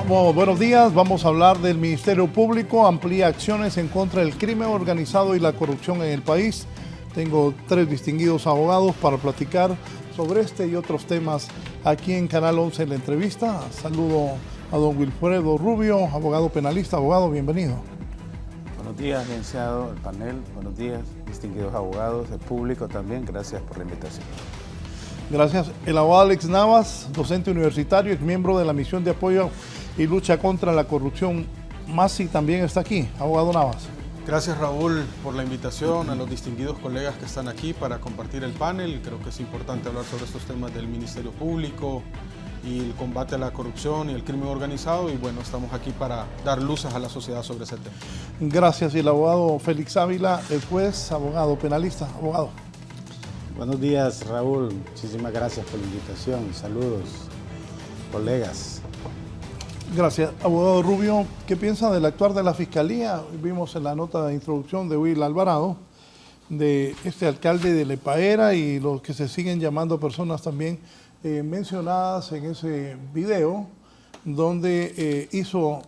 Buenos días, vamos a hablar del Ministerio Público, amplía acciones en contra del crimen organizado y la corrupción en el país. Tengo tres distinguidos abogados para platicar sobre este y otros temas aquí en Canal 11 en la entrevista. Saludo a don Wilfredo Rubio, abogado penalista. Abogado, bienvenido. Buenos días, licenciado, el panel. Buenos días, distinguidos abogados, el público también. Gracias por la invitación. Gracias. El abogado Alex Navas, docente universitario, ex miembro de la Misión de Apoyo y Lucha contra la Corrupción. MASI también está aquí. Abogado Navas. Gracias, Raúl, por la invitación, a los distinguidos colegas que están aquí para compartir el panel. Creo que es importante hablar sobre estos temas del Ministerio Público y el combate a la corrupción y el crimen organizado. Y bueno, estamos aquí para dar luces a la sociedad sobre ese tema. Gracias. Y el abogado Félix Ávila, el juez, abogado penalista. Abogado. Buenos días, Raúl. Muchísimas gracias por la invitación. Saludos, colegas. Gracias. Abogado Rubio, ¿qué piensa del actuar de la Fiscalía? Vimos en la nota de introducción de Will Alvarado, de este alcalde de Lepaera y los que se siguen llamando personas también mencionadas en ese video, donde hizo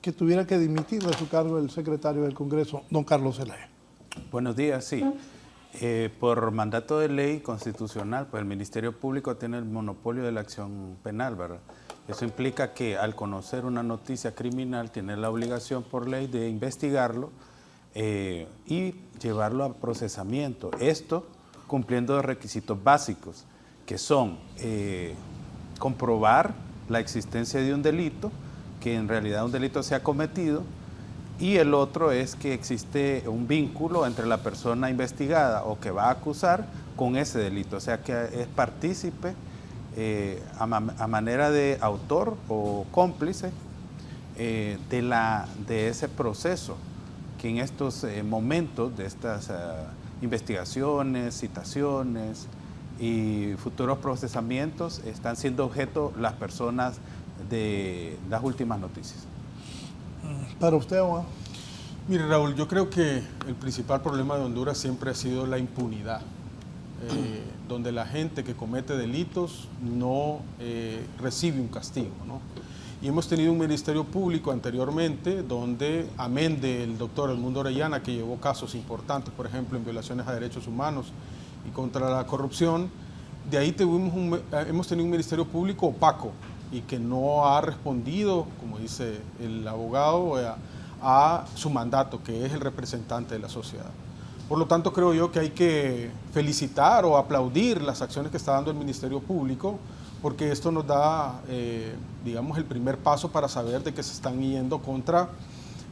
que tuviera que dimitir de su cargo el secretario del Congreso, don Carlos Zelaya. Buenos días, sí. Por mandato de ley constitucional, pues el Ministerio Público tiene el monopolio de la acción penal, ¿verdad? Eso implica que al conocer una noticia criminal tiene la obligación por ley de investigarlo y llevarlo a procesamiento. Esto cumpliendo los requisitos básicos, que son comprobar la existencia de un delito, que en realidad un delito se ha cometido, y el otro es que existe un vínculo entre la persona investigada o que va a acusar con ese delito, o sea que es partícipe a manera de autor o cómplice de ese proceso, que en estos momentos de estas investigaciones, citaciones y futuros procesamientos están siendo objeto las personas de las últimas noticias. Para usted, abogado. Mire, Raúl, yo creo que el principal problema de Honduras siempre ha sido la impunidad, donde la gente que comete delitos no recibe un castigo, ¿no? Y hemos tenido un Ministerio Público anteriormente donde, amén del doctor Edmundo Orellana, que llevó casos importantes, por ejemplo, en violaciones a derechos humanos y contra la corrupción, de ahí hemos tenido un Ministerio Público opaco y que no ha respondido, como dice el abogado, a su mandato, que es el representante de la sociedad. Por lo tanto, creo yo que hay que felicitar o aplaudir las acciones que está dando el Ministerio Público, porque esto nos da, digamos, el primer paso para saber de que se están yendo contra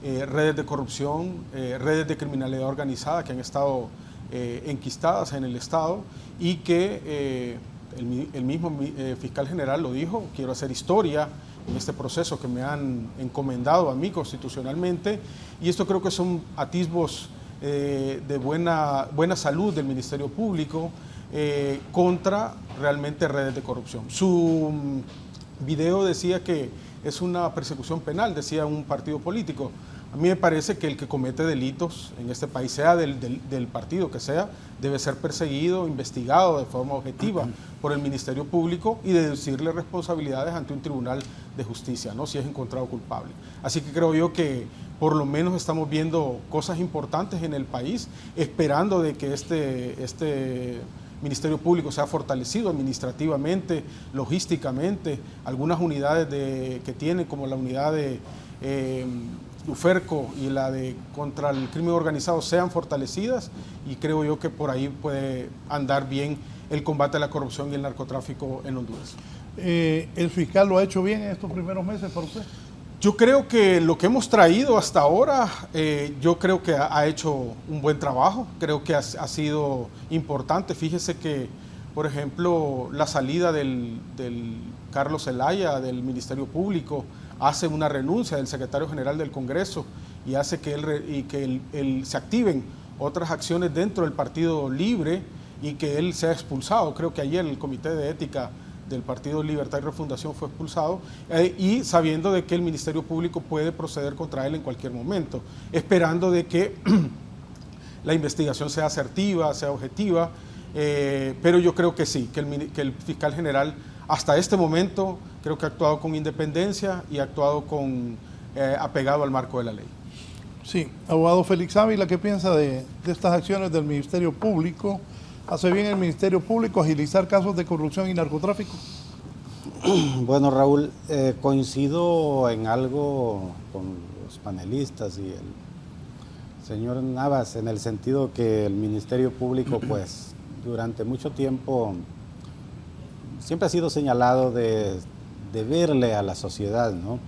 redes de corrupción, redes de criminalidad organizada que han estado enquistadas en el Estado y que el mismo fiscal general lo dijo: quiero hacer historia en este proceso que me han encomendado a mí constitucionalmente, y esto creo que son atisbos de buena salud del Ministerio Público contra realmente redes de corrupción. Su video decía que es una persecución penal, decía un partido político. A mí me parece que el que comete delitos en este país, sea del partido que sea, debe ser perseguido, investigado de forma objetiva por el Ministerio Público y deducirle responsabilidades ante un tribunal de justicia, ¿no?, si es encontrado culpable. Así que creo yo que por lo menos estamos viendo cosas importantes en el país, esperando de que este Ministerio Público sea fortalecido administrativamente, logísticamente, algunas unidades que tiene, como la unidad de UFERCO y la de contra el crimen organizado, sean fortalecidas, y creo yo que por ahí puede andar bien el combate a la corrupción y el narcotráfico en Honduras. ¿El fiscal lo ha hecho bien en estos primeros meses para usted? Yo creo que lo que hemos traído hasta ahora, yo creo que ha hecho un buen trabajo, creo que ha sido importante. Fíjese que, por ejemplo, la salida del Carlos Zelaya del Ministerio Público hace una renuncia del secretario general del Congreso y hace que se activen otras acciones dentro del Partido Libre y que él sea expulsado. Creo que ayer el Comité de Ética del Partido Libertad y Refundación fue expulsado, y sabiendo de que el Ministerio Público puede proceder contra él en cualquier momento, esperando de que la investigación sea asertiva, sea objetiva, pero yo creo que sí, que el fiscal general hasta este momento creo que ha actuado con independencia y ha actuado apegado al marco de la ley. Sí, abogado Félix Ávila, ¿qué piensa de estas acciones del Ministerio Público? ¿Hace bien el Ministerio Público agilizar casos de corrupción y narcotráfico? Bueno, Raúl, coincido en algo con los panelistas y el señor Navas, en el sentido que el Ministerio Público, pues, durante mucho tiempo siempre ha sido señalado de verle a la sociedad, ¿no?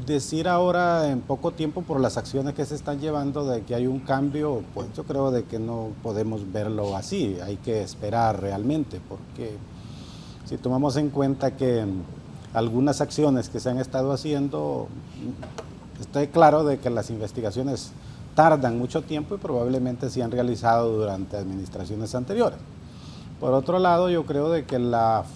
Decir ahora en poco tiempo por las acciones que se están llevando de que hay un cambio, pues yo creo de que no podemos verlo así, hay que esperar realmente, porque si tomamos en cuenta que algunas acciones que se han estado haciendo, estoy claro de que las investigaciones tardan mucho tiempo y probablemente se han realizado durante administraciones anteriores. Por otro lado, yo creo de que los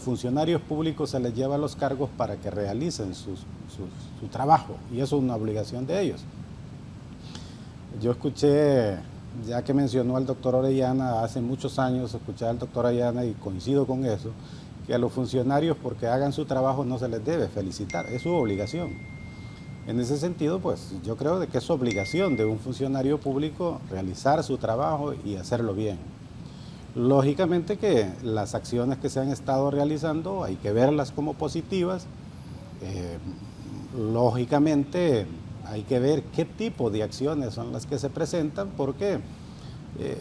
funcionarios públicos se les lleva a los cargos para que realicen su trabajo, y eso es una obligación de ellos. Yo escuché, ya que mencionó al doctor Orellana, hace muchos años escuché al doctor Orellana y coincido con eso, que a los funcionarios porque hagan su trabajo no se les debe felicitar, es su obligación. En ese sentido, pues yo creo de que es obligación de un funcionario público realizar su trabajo y hacerlo bien. Lógicamente que las acciones que se han estado realizando hay que verlas como positivas. Lógicamente hay que ver qué tipo de acciones son las que se presentan, porque,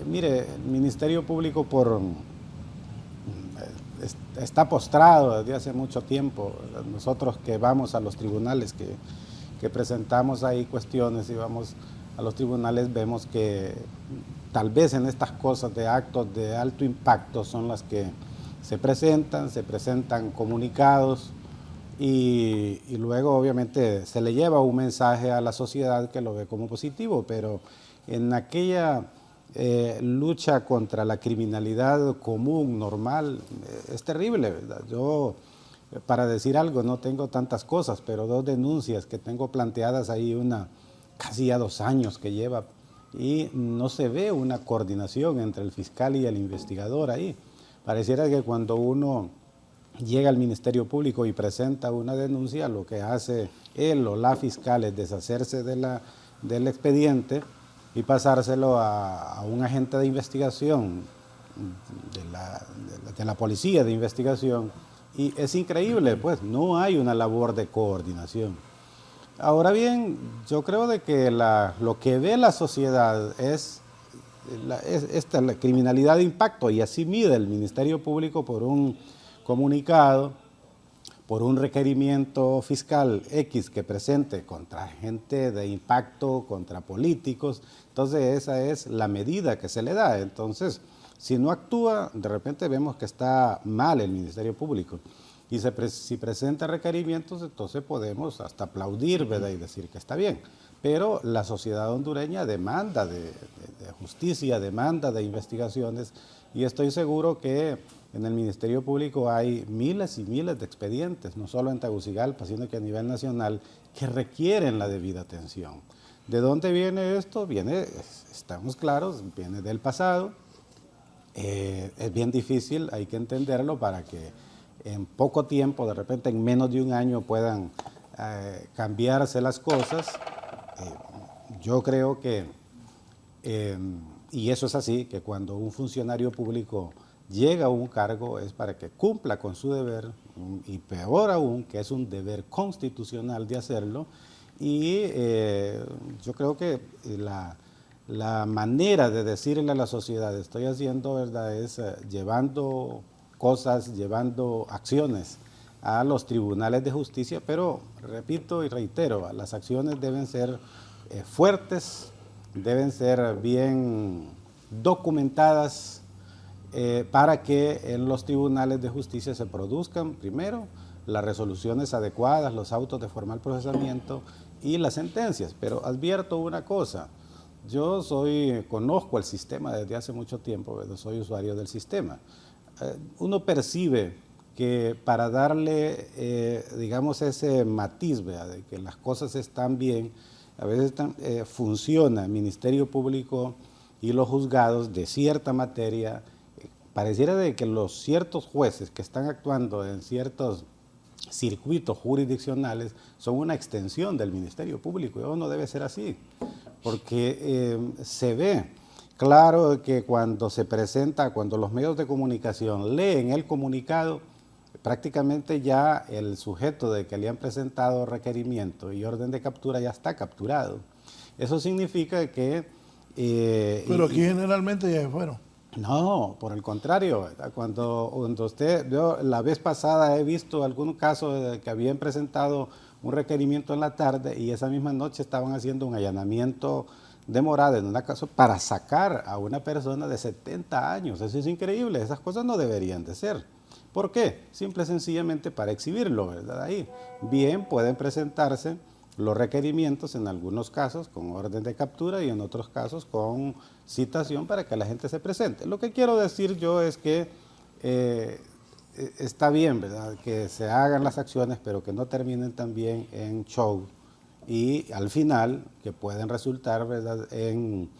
mire, el Ministerio Público está postrado desde hace mucho tiempo. Nosotros que vamos a los tribunales, que presentamos ahí cuestiones y vamos a los tribunales, vemos que tal vez en estas cosas de actos de alto impacto son las que se presentan comunicados y luego obviamente se le lleva un mensaje a la sociedad que lo ve como positivo, pero en aquella lucha contra la criminalidad común, normal, es terrible, ¿verdad? Yo, para decir algo, no tengo tantas cosas, pero 2 denuncias que tengo planteadas ahí, una casi ya 2 años que lleva, y no se ve una coordinación entre el fiscal y el investigador ahí. Pareciera que cuando uno llega al Ministerio Público y presenta una denuncia, lo que hace él o la fiscal es deshacerse del expediente y pasárselo a un agente de investigación, de la policía de investigación, y es increíble, pues no hay una labor de coordinación. Ahora bien, yo creo de que lo que ve la sociedad es la criminalidad de impacto, y así mide el Ministerio Público por un comunicado, por un requerimiento fiscal X que presente contra gente de impacto, contra políticos. Entonces esa es la medida que se le da. Entonces, si no actúa, de repente vemos que está mal el Ministerio Público. Y si presenta requerimientos, entonces podemos hasta aplaudir, ¿verdad?, y decir que está bien. Pero la sociedad hondureña demanda de justicia, demanda de investigaciones, y estoy seguro que en el Ministerio Público hay miles y miles de expedientes, no solo en Tegucigalpa, sino que a nivel nacional, que requieren la debida atención. ¿De dónde viene esto? Viene, estamos claros, viene del pasado. Es bien difícil, hay que entenderlo para que en poco tiempo, de repente en menos de un año, puedan cambiarse las cosas. Yo creo que, y eso es así, que cuando un funcionario público llega a un cargo es para que cumpla con su deber, y peor aún, que es un deber constitucional de hacerlo, y yo creo que la manera de decirle a la sociedad, estoy haciendo, ¿verdad?, es llevando cosas, llevando acciones a los tribunales de justicia, pero repito y reitero, las acciones deben ser fuertes, deben ser bien documentadas para que en los tribunales de justicia se produzcan primero las resoluciones adecuadas, los autos de formal procesamiento y las sentencias. Pero advierto una cosa, yo conozco el sistema desde hace mucho tiempo, ¿verdad? Soy usuario del sistema. Uno percibe que para darle, digamos, ese matiz, ¿verdad?, de que las cosas están bien, a veces funciona el Ministerio Público y los juzgados de cierta materia pareciera de que los ciertos jueces que están actuando en ciertos circuitos jurisdiccionales son una extensión del Ministerio Público, y eso no debe ser así, porque se ve claro que cuando se presenta, cuando los medios de comunicación leen el comunicado, prácticamente ya el sujeto de que le han presentado requerimiento y orden de captura ya está capturado. Eso significa que... Pero aquí generalmente ya se fueron. No, por el contrario, cuando yo la vez pasada he visto algún caso de que habían presentado un requerimiento en la tarde y esa misma noche estaban haciendo un allanamiento de morada en una casa para sacar a una persona de 70 años. Eso es increíble, esas cosas no deberían de ser. ¿Por qué? Simple y sencillamente para exhibirlo, ¿verdad? Ahí. Bien, pueden presentarse los requerimientos en algunos casos con orden de captura y en otros casos con citación para que la gente se presente. Lo que quiero decir yo es que está bien, ¿verdad?, que se hagan las acciones, pero que no terminen también en show y al final que pueden resultar, ¿verdad?, en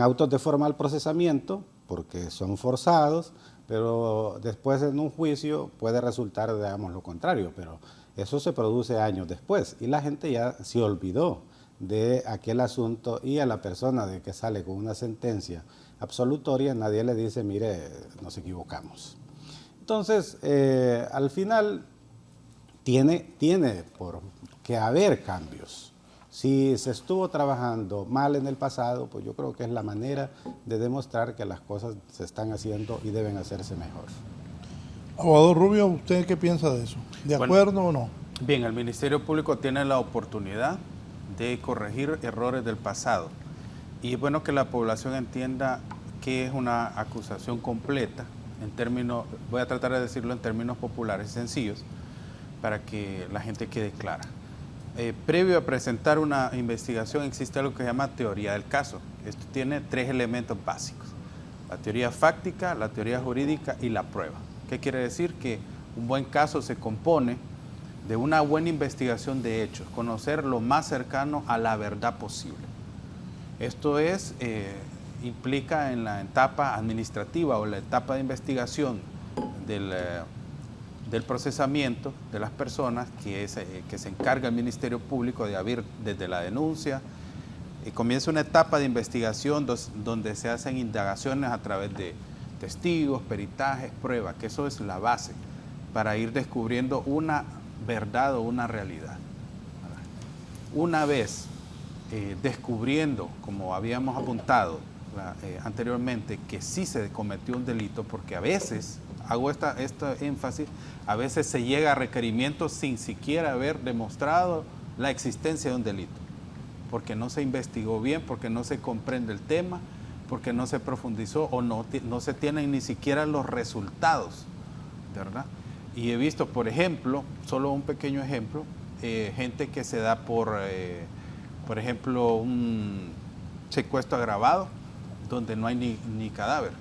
autos de formal procesamiento porque son forzados, pero después en un juicio puede resultar, digamos, lo contrario, pero eso se produce años después y la gente ya se olvidó de aquel asunto y a la persona de que sale con una sentencia absolutoria nadie le dice, mire, nos equivocamos. Entonces, al final tiene por que haber cambios. Si se estuvo trabajando mal en el pasado, pues yo creo que es la manera de demostrar que las cosas se están haciendo y deben hacerse mejor. Abogado Rubio, ¿usted qué piensa de eso? ¿De acuerdo o no? Bien, el Ministerio Público tiene la oportunidad de corregir errores del pasado. Y es bueno que la población entienda que es una acusación completa, en términos, voy a tratar de decirlo en términos populares y sencillos, para que la gente quede clara. Previo a presentar una investigación existe algo que se llama teoría del caso. Esto tiene 3 elementos básicos: la teoría fáctica, la teoría jurídica y la prueba. ¿Qué quiere decir? Que un buen caso se compone de una buena investigación de hechos, conocer lo más cercano a la verdad posible. Esto es, implica en la etapa administrativa o la etapa de investigación del procesamiento de las personas que se encarga el Ministerio Público de abrir desde la denuncia. Comienza una etapa de investigación donde se hacen indagaciones a través de testigos, peritajes, pruebas, que eso es la base para ir descubriendo una verdad o una realidad. Una vez descubriendo, como habíamos apuntado anteriormente, que sí se cometió un delito, porque a veces, hago este énfasis, a veces se llega a requerimientos sin siquiera haber demostrado la existencia de un delito, porque no se investigó bien, porque no se comprende el tema, porque no se profundizó o no se tienen ni siquiera los resultados, ¿verdad? Y he visto, por ejemplo, solo un pequeño ejemplo, gente que se da por ejemplo, un secuestro agravado donde no hay ni cadáver,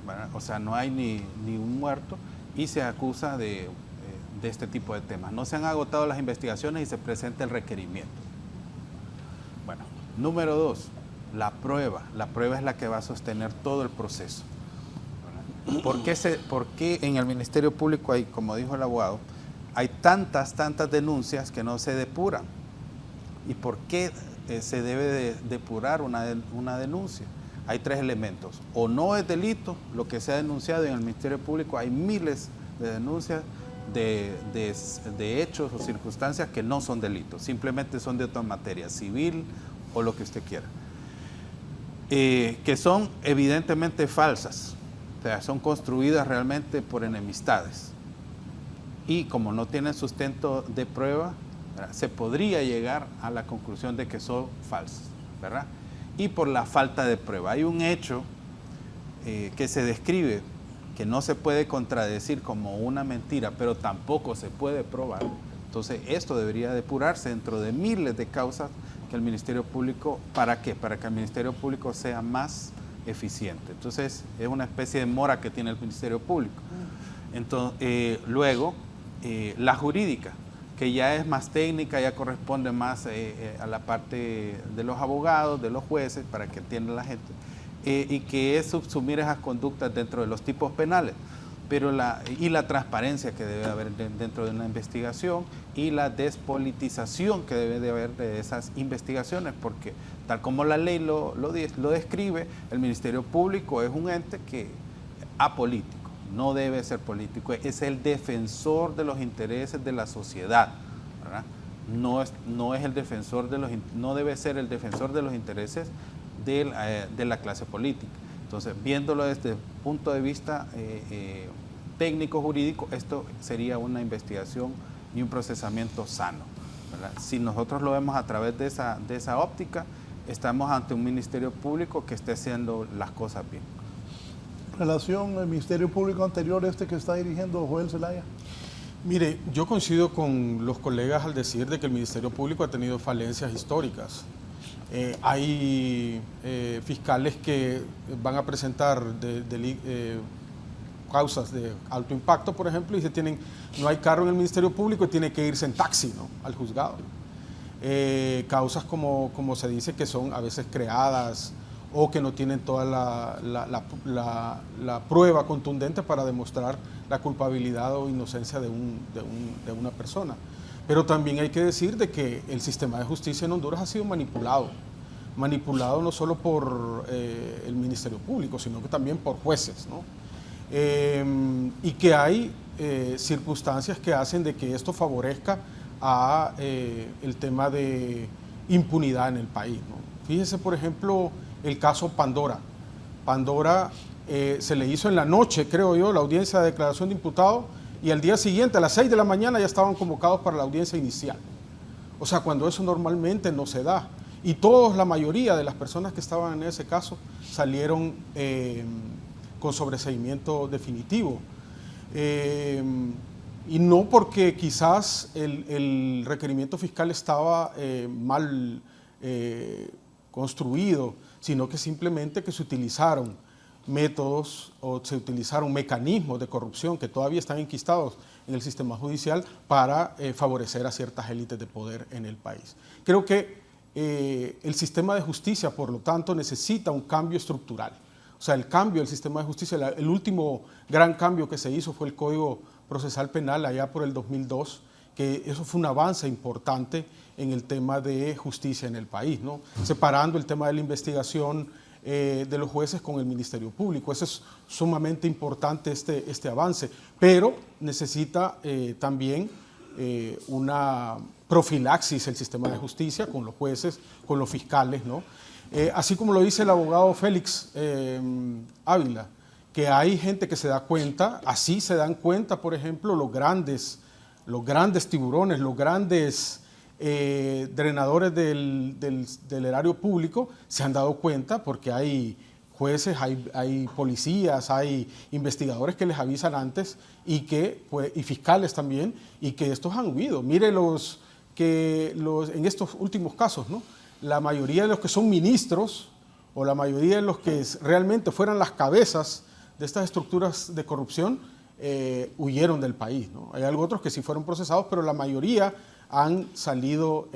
¿verdad? O sea, no hay ni un muerto y se acusa de este tipo de temas. No se han agotado las investigaciones y se presenta el requerimiento. Bueno, número 2, la prueba. La prueba es la que va a sostener todo el proceso. ¿Por qué en el Ministerio Público hay, como dijo el abogado, hay tantas denuncias que no se depuran? ¿Y por qué se debe de depurar una denuncia? Hay 3 elementos. O no es delito lo que se ha denunciado en el Ministerio Público. Hay miles de denuncias de hechos o circunstancias que no son delitos. Simplemente son de otra materia, civil o lo que usted quiera. Que son evidentemente falsas. O sea, son construidas realmente por enemistades. Y como no tienen sustento de prueba, ¿verdad?, se podría llegar a la conclusión de que son falsas, ¿verdad? Y por la falta de prueba. Hay un hecho que se describe que no se puede contradecir como una mentira, pero tampoco se puede probar. Entonces, esto debería depurarse dentro de miles de causas que el Ministerio Público, ¿para qué? Para que el Ministerio Público sea más eficiente. Entonces, es una especie de mora que tiene el Ministerio Público. Entonces, luego, la jurídica, que ya es más técnica, ya corresponde más a la parte de los abogados, de los jueces, para que entienda la gente. y que es subsumir esas conductas dentro de los tipos penales. Pero la transparencia que debe haber dentro de una investigación y la despolitización que debe de haber de esas investigaciones, porque tal como la ley lo describe, el Ministerio Público es un ente que apolítico, no debe ser político, es el defensor de los intereses de la sociedad, ¿verdad? No es el defensor no debe ser el defensor de los intereses de la clase política. Entonces, viéndolo desde el punto de vista técnico-jurídico, esto sería una investigación y un procesamiento sano, ¿verdad? Si nosotros lo vemos a través de esa óptica, estamos ante un Ministerio Público que esté haciendo las cosas bien. ¿Relación al Ministerio Público anterior, que está dirigiendo Joel Zelaya? Mire, yo coincido con los colegas al decir de que el Ministerio Público ha tenido falencias históricas. Hay fiscales que van a presentar causas de alto impacto, por ejemplo, y no hay carro en el Ministerio Público y tiene que irse en taxi, ¿no?, al juzgado. Causas como se dice que son a veces creadas o que no tienen toda la prueba contundente para demostrar la culpabilidad o inocencia de una persona. Pero también hay que decir de que el sistema de justicia en Honduras ha sido manipulado no solo por el Ministerio Público, sino que también por jueces, ¿no? Y que hay circunstancias que hacen de que esto favorezca a el tema de impunidad en el país, ¿no? Fíjese, por ejemplo, el caso Pandora. Pandora se le hizo en la noche, creo yo, la audiencia de declaración de imputado, y al día siguiente, a las 6 de la mañana, ya estaban convocados para la audiencia inicial. O sea, cuando eso normalmente no se da. Y la mayoría de las personas que estaban en ese caso salieron con sobreseimiento definitivo. Y no porque quizás el requerimiento fiscal estaba mal construido, sino que simplemente que se utilizaron métodos o se utilizaron mecanismos de corrupción que todavía están enquistados en el sistema judicial para favorecer a ciertas élites de poder en el país. Creo que el sistema de justicia, por lo tanto, necesita un cambio estructural. O sea, el cambio del sistema de justicia, el último gran cambio que se hizo fue el Código Procesal Penal allá por el 2002, que eso fue un avance importante en el tema de justicia en el país, ¿no? Separando el tema de la investigación de los jueces con el Ministerio Público. Eso es sumamente importante, este avance, pero necesita también una profilaxis el sistema de justicia con los jueces, con los fiscales, ¿no? Así como lo dice el abogado Félix Ávila, que hay gente que se da cuenta, así se dan cuenta, por ejemplo, los grandes tiburones, los grandes drenadores del erario público, se han dado cuenta porque hay jueces, hay policías, hay investigadores que les avisan antes y fiscales también, y que estos han huido. Mire en estos últimos casos, ¿no?, la mayoría de los que son ministros o la mayoría de los que realmente fueran las cabezas de estas estructuras de corrupción huyeron del país, ¿no? Hay otros que sí fueron procesados, pero la mayoría han salido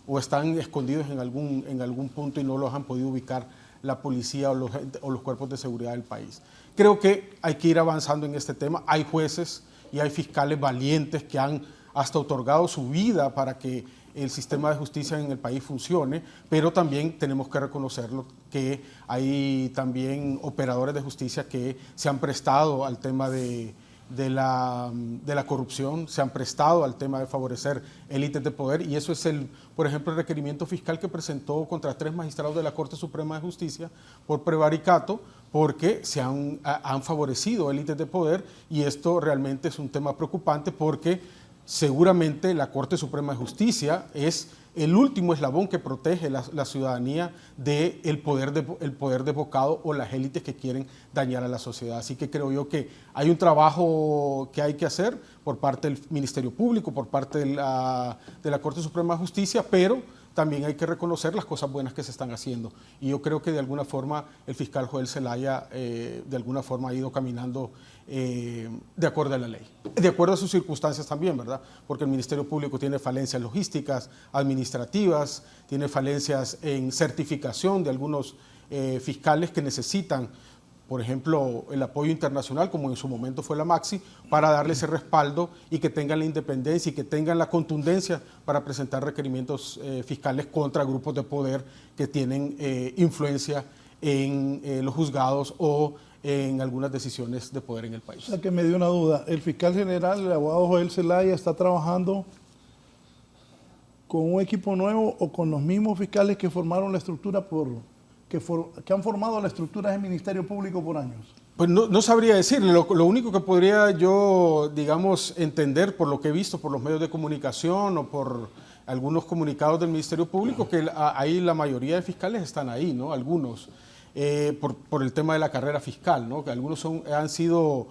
o están escondidos en algún punto y no los han podido ubicar la policía o los cuerpos de seguridad del país. Creo que hay que ir avanzando en este tema. Hay jueces y hay fiscales valientes que han hasta otorgado su vida para que el sistema de justicia en el país funcione, pero también tenemos que reconocerlo que hay también operadores de justicia que se han prestado al tema de la corrupción, se han prestado al tema de favorecer élites de poder, y eso es por ejemplo, el requerimiento fiscal que presentó contra 3 magistrados de la Corte Suprema de Justicia por prevaricato, porque se han favorecido élites de poder, y esto realmente es un tema preocupante porque seguramente la Corte Suprema de Justicia es el último eslabón que protege la ciudadanía del poder desbocado o las élites que quieren dañar a la sociedad. Así que creo yo que hay un trabajo que hay que hacer por parte del Ministerio Público, por parte de la Corte Suprema de Justicia, pero también hay que reconocer las cosas buenas que se están haciendo. Y yo creo que de alguna forma el fiscal Joel Zelaya de alguna forma ha ido caminando de acuerdo a la ley. de acuerdo a sus circunstancias también, ¿verdad? Porque el Ministerio Público tiene falencias logísticas, administrativas, tiene falencias en certificación de algunos fiscales que necesitan, por ejemplo, el apoyo internacional, como en su momento fue la Maxi, para darle ese respaldo y que tengan la independencia y que tengan la contundencia para presentar requerimientos fiscales contra grupos de poder que tienen influencia en los juzgados o en algunas decisiones de poder en el país. O sea, que me dio una duda. El fiscal general, el abogado Joel Zelaya, está trabajando con un equipo nuevo o con los mismos fiscales que formaron la estructura que han formado la estructura del Ministerio Público por años. Pues no sabría decirle, lo único que podría yo, digamos, entender por lo que he visto por los medios de comunicación o por algunos comunicados del Ministerio Público, que ahí la mayoría de fiscales están ahí, ¿no? Algunos, por el tema de la carrera fiscal, ¿no? Que algunos han sido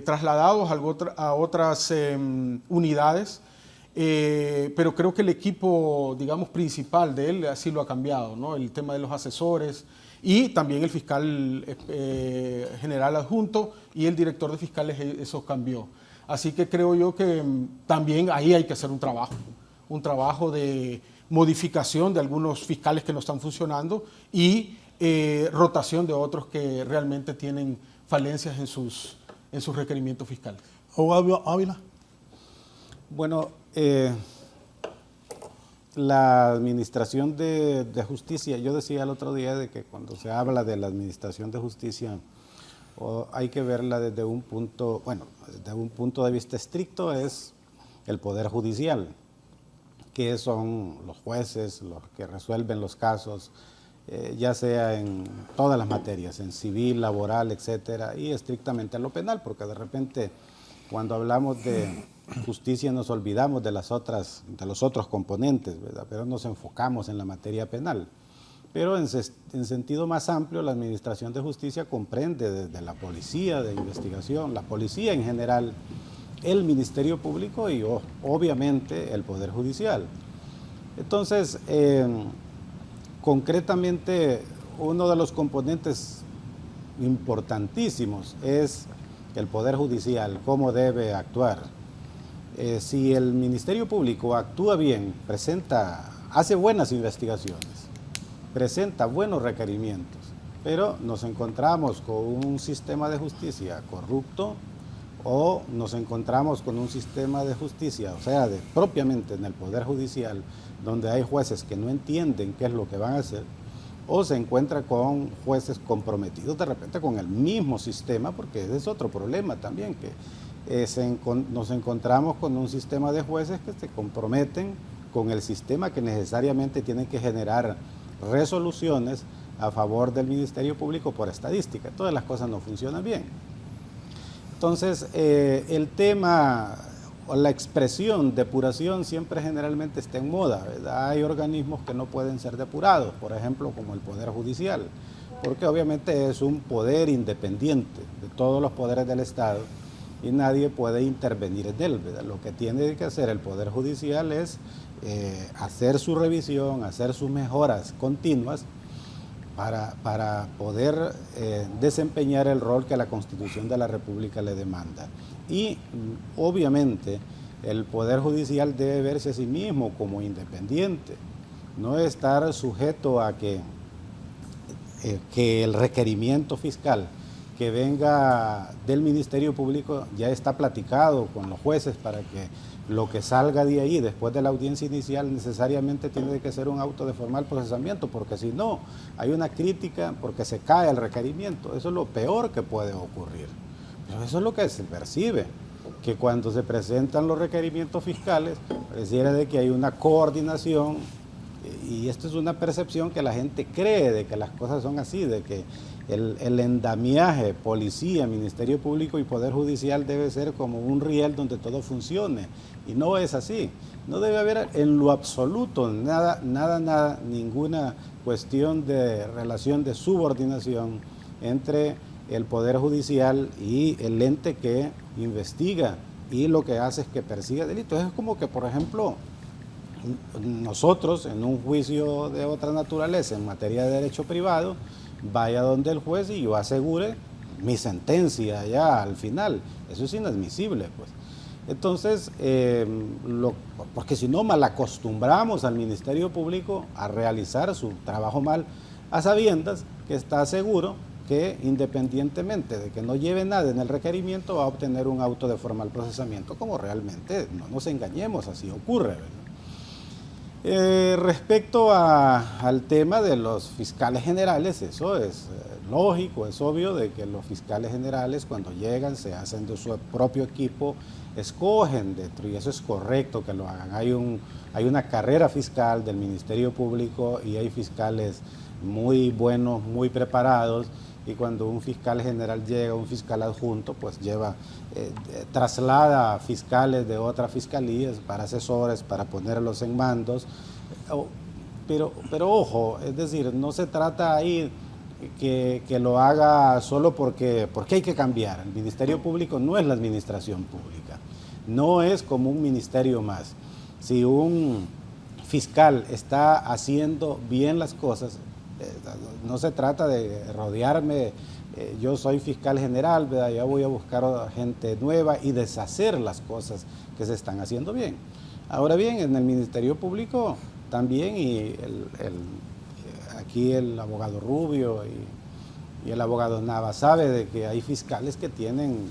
trasladados a otras unidades, pero creo que el equipo, digamos, principal de él así lo ha cambiado, ¿no? El tema de los asesores y también el fiscal general adjunto y el director de fiscales, eso cambió. Así que creo yo que también ahí hay que hacer un trabajo de modificación de algunos fiscales que no están funcionando y rotación de otros que realmente tienen falencias en sus requerimientos fiscales. Abogado Ávila. Bueno, la administración de justicia, yo decía el otro día de que cuando se habla de la administración de justicia hay que verla desde un punto, bueno, desde un punto de vista estricto es el Poder Judicial, que son los jueces, los que resuelven los casos, ya sea en todas las materias, en civil, laboral, etcétera, y estrictamente en lo penal, porque de repente cuando hablamos de justicia nos olvidamos de los otros componentes, ¿verdad? Pero nos enfocamos en la materia penal. Pero en sentido más amplio, la administración de justicia comprende desde la policía de investigación, la policía en general, el Ministerio Público y obviamente el Poder Judicial. Entonces, concretamente, uno de los componentes importantísimos es el Poder Judicial, cómo debe actuar. Si el Ministerio Público actúa bien, hace buenas investigaciones, presenta buenos requerimientos, pero nos encontramos con un sistema de justicia corrupto o nos encontramos con un sistema de justicia, o sea, propiamente en el Poder Judicial, donde hay jueces que no entienden qué es lo que van a hacer, o se encuentra con jueces comprometidos de repente con el mismo sistema, porque ese es otro problema también, que nos encontramos con un sistema de jueces que se comprometen con el sistema que necesariamente tienen que generar resoluciones a favor del Ministerio Público por estadística. Todas las cosas no funcionan bien. Entonces, el tema o la expresión depuración siempre generalmente está en moda, ¿verdad? Hay organismos que no pueden ser depurados, por ejemplo, como el Poder Judicial, porque obviamente es un poder independiente de todos los poderes del Estado y nadie puede intervenir en él, ¿verdad? Lo que tiene que hacer el Poder Judicial es hacer su revisión, hacer sus mejoras continuas para poder desempeñar el rol que la Constitución de la República le demanda. Y obviamente el Poder Judicial debe verse a sí mismo como independiente, no estar sujeto a que el requerimiento fiscal que venga del Ministerio Público ya está platicado con los jueces para que lo que salga de ahí después de la audiencia inicial necesariamente tiene que ser un auto de formal procesamiento, porque si no, hay una crítica porque se cae el requerimiento. Eso es lo peor que puede ocurrir. Pero eso es lo que se percibe, que cuando se presentan los requerimientos fiscales, pareciera de que hay una coordinación, y esto es una percepción que la gente cree de que las cosas son así, de que el endamiaje, policía, Ministerio Público y Poder Judicial debe ser como un riel donde todo funcione, y no es así. No debe haber en lo absoluto nada, ninguna cuestión de relación de subordinación entre el Poder Judicial y el ente que investiga y lo que hace es que persiga delitos. Es como que, por ejemplo, nosotros en un juicio de otra naturaleza en materia de derecho privado, vaya donde el juez y yo asegure mi sentencia ya al final. Eso es inadmisible, pues. Entonces, porque si no mal acostumbramos al Ministerio Público a realizar su trabajo mal, a sabiendas que está seguro que independientemente de que no lleve nada en el requerimiento va a obtener un auto de formal procesamiento, como realmente, no nos engañemos, así ocurre, ¿verdad? Respecto al tema de los fiscales generales, eso es lógico, es obvio de que los fiscales generales cuando llegan se hacen de su propio equipo, escogen dentro, y eso es correcto que lo hagan. Hay una carrera fiscal del Ministerio Público y hay fiscales muy buenos, muy preparados, y cuando un fiscal general llega, un fiscal adjunto, pues traslada a fiscales de otras fiscalías para asesores, para ponerlos en mandos, pero ojo, es decir, no se trata ahí que lo haga solo porque hay que cambiar. El Ministerio Público no es la administración pública, no es como un ministerio más. Si un fiscal está haciendo bien las cosas, no se trata de rodearme, yo soy fiscal general, ¿verdad? Ya voy a buscar gente nueva y deshacer las cosas que se están haciendo bien. Ahora bien, en el Ministerio Público también, y aquí el abogado Rubio y el abogado Nava sabe de que hay fiscales que tienen,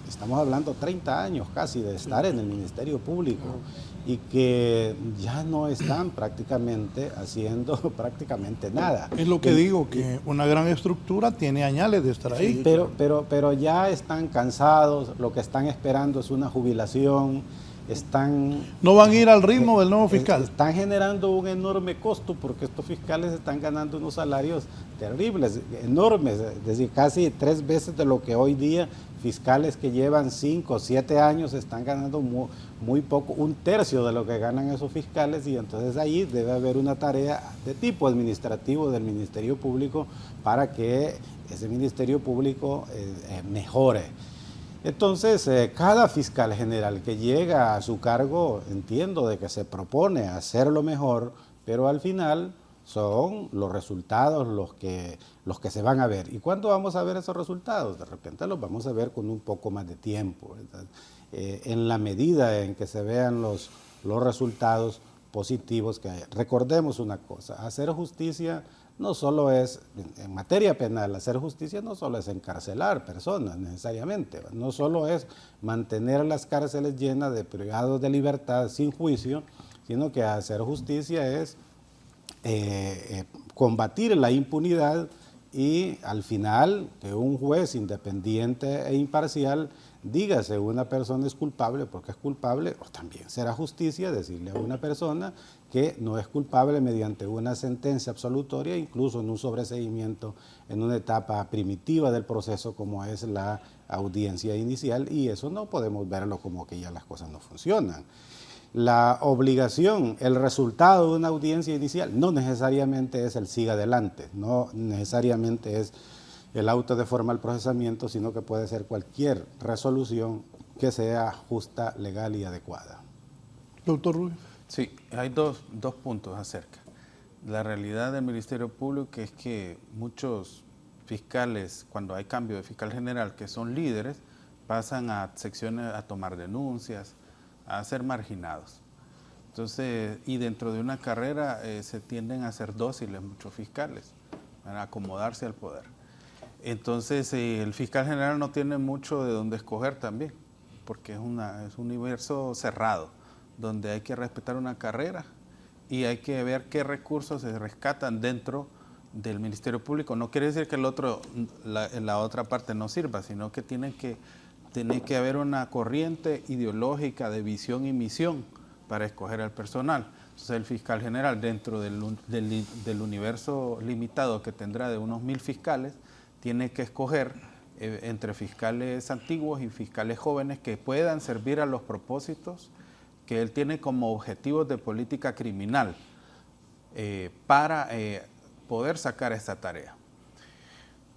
estamos hablando 30 años casi de estar en el Ministerio Público y que ya no están prácticamente haciendo prácticamente nada. Es lo que digo, que una gran estructura tiene añales de estar ahí. Pero ya están cansados, lo que están esperando es una jubilación. No van a ir al ritmo del nuevo fiscal. Están generando un enorme costo porque estos fiscales están ganando unos salarios terribles, enormes, es decir, casi 3 veces de lo que hoy día fiscales que llevan 5 o 7 años están ganando muy poco, 1/3 de lo que ganan esos fiscales, y entonces ahí debe haber una tarea de tipo administrativo del Ministerio Público para que ese Ministerio Público mejore. Entonces, cada fiscal general que llega a su cargo, entiendo de que se propone hacerlo mejor, pero al final son los resultados los que se van a ver. ¿Y cuándo vamos a ver esos resultados? De repente los vamos a ver con un poco más de tiempo, ¿verdad? En la medida en que se vean los resultados positivos que hay. Recordemos una cosa, hacer justicia no solo es, en materia penal, hacer justicia no solo es encarcelar personas necesariamente, no solo es mantener las cárceles llenas de privados de libertad sin juicio, sino que hacer justicia es combatir la impunidad y al final que un juez independiente e imparcial diga si una persona es culpable porque es culpable, o también será justicia decirle a una persona que no es culpable mediante una sentencia absolutoria, incluso en un sobreseimiento en una etapa primitiva del proceso como es la audiencia inicial, y eso no podemos verlo como que ya las cosas no funcionan. La obligación, el resultado de una audiencia inicial no necesariamente es el siga adelante, no necesariamente es el auto de formal procesamiento, sino que puede ser cualquier resolución que sea justa, legal y adecuada. Doctor Rubio. Sí, hay dos puntos acerca. La realidad del Ministerio Público es que muchos fiscales, cuando hay cambio de fiscal general, que son líderes, pasan a secciones a tomar denuncias, a ser marginados. Entonces, y dentro de una carrera se tienden a ser dóciles muchos fiscales, a acomodarse al poder. Entonces, el fiscal general no tiene mucho de dónde escoger también, porque es un universo cerrado, donde hay que respetar una carrera y hay que ver qué recursos se rescatan dentro del Ministerio Público. No quiere decir que la otra parte no sirva, sino que tiene que haber una corriente ideológica de visión y misión para escoger al personal. Entonces el fiscal general, dentro del universo limitado que tendrá de unos 1000 fiscales, tiene que escoger entre fiscales antiguos y fiscales jóvenes que puedan servir a los propósitos que él tiene como objetivos de política criminal para poder sacar esta tarea.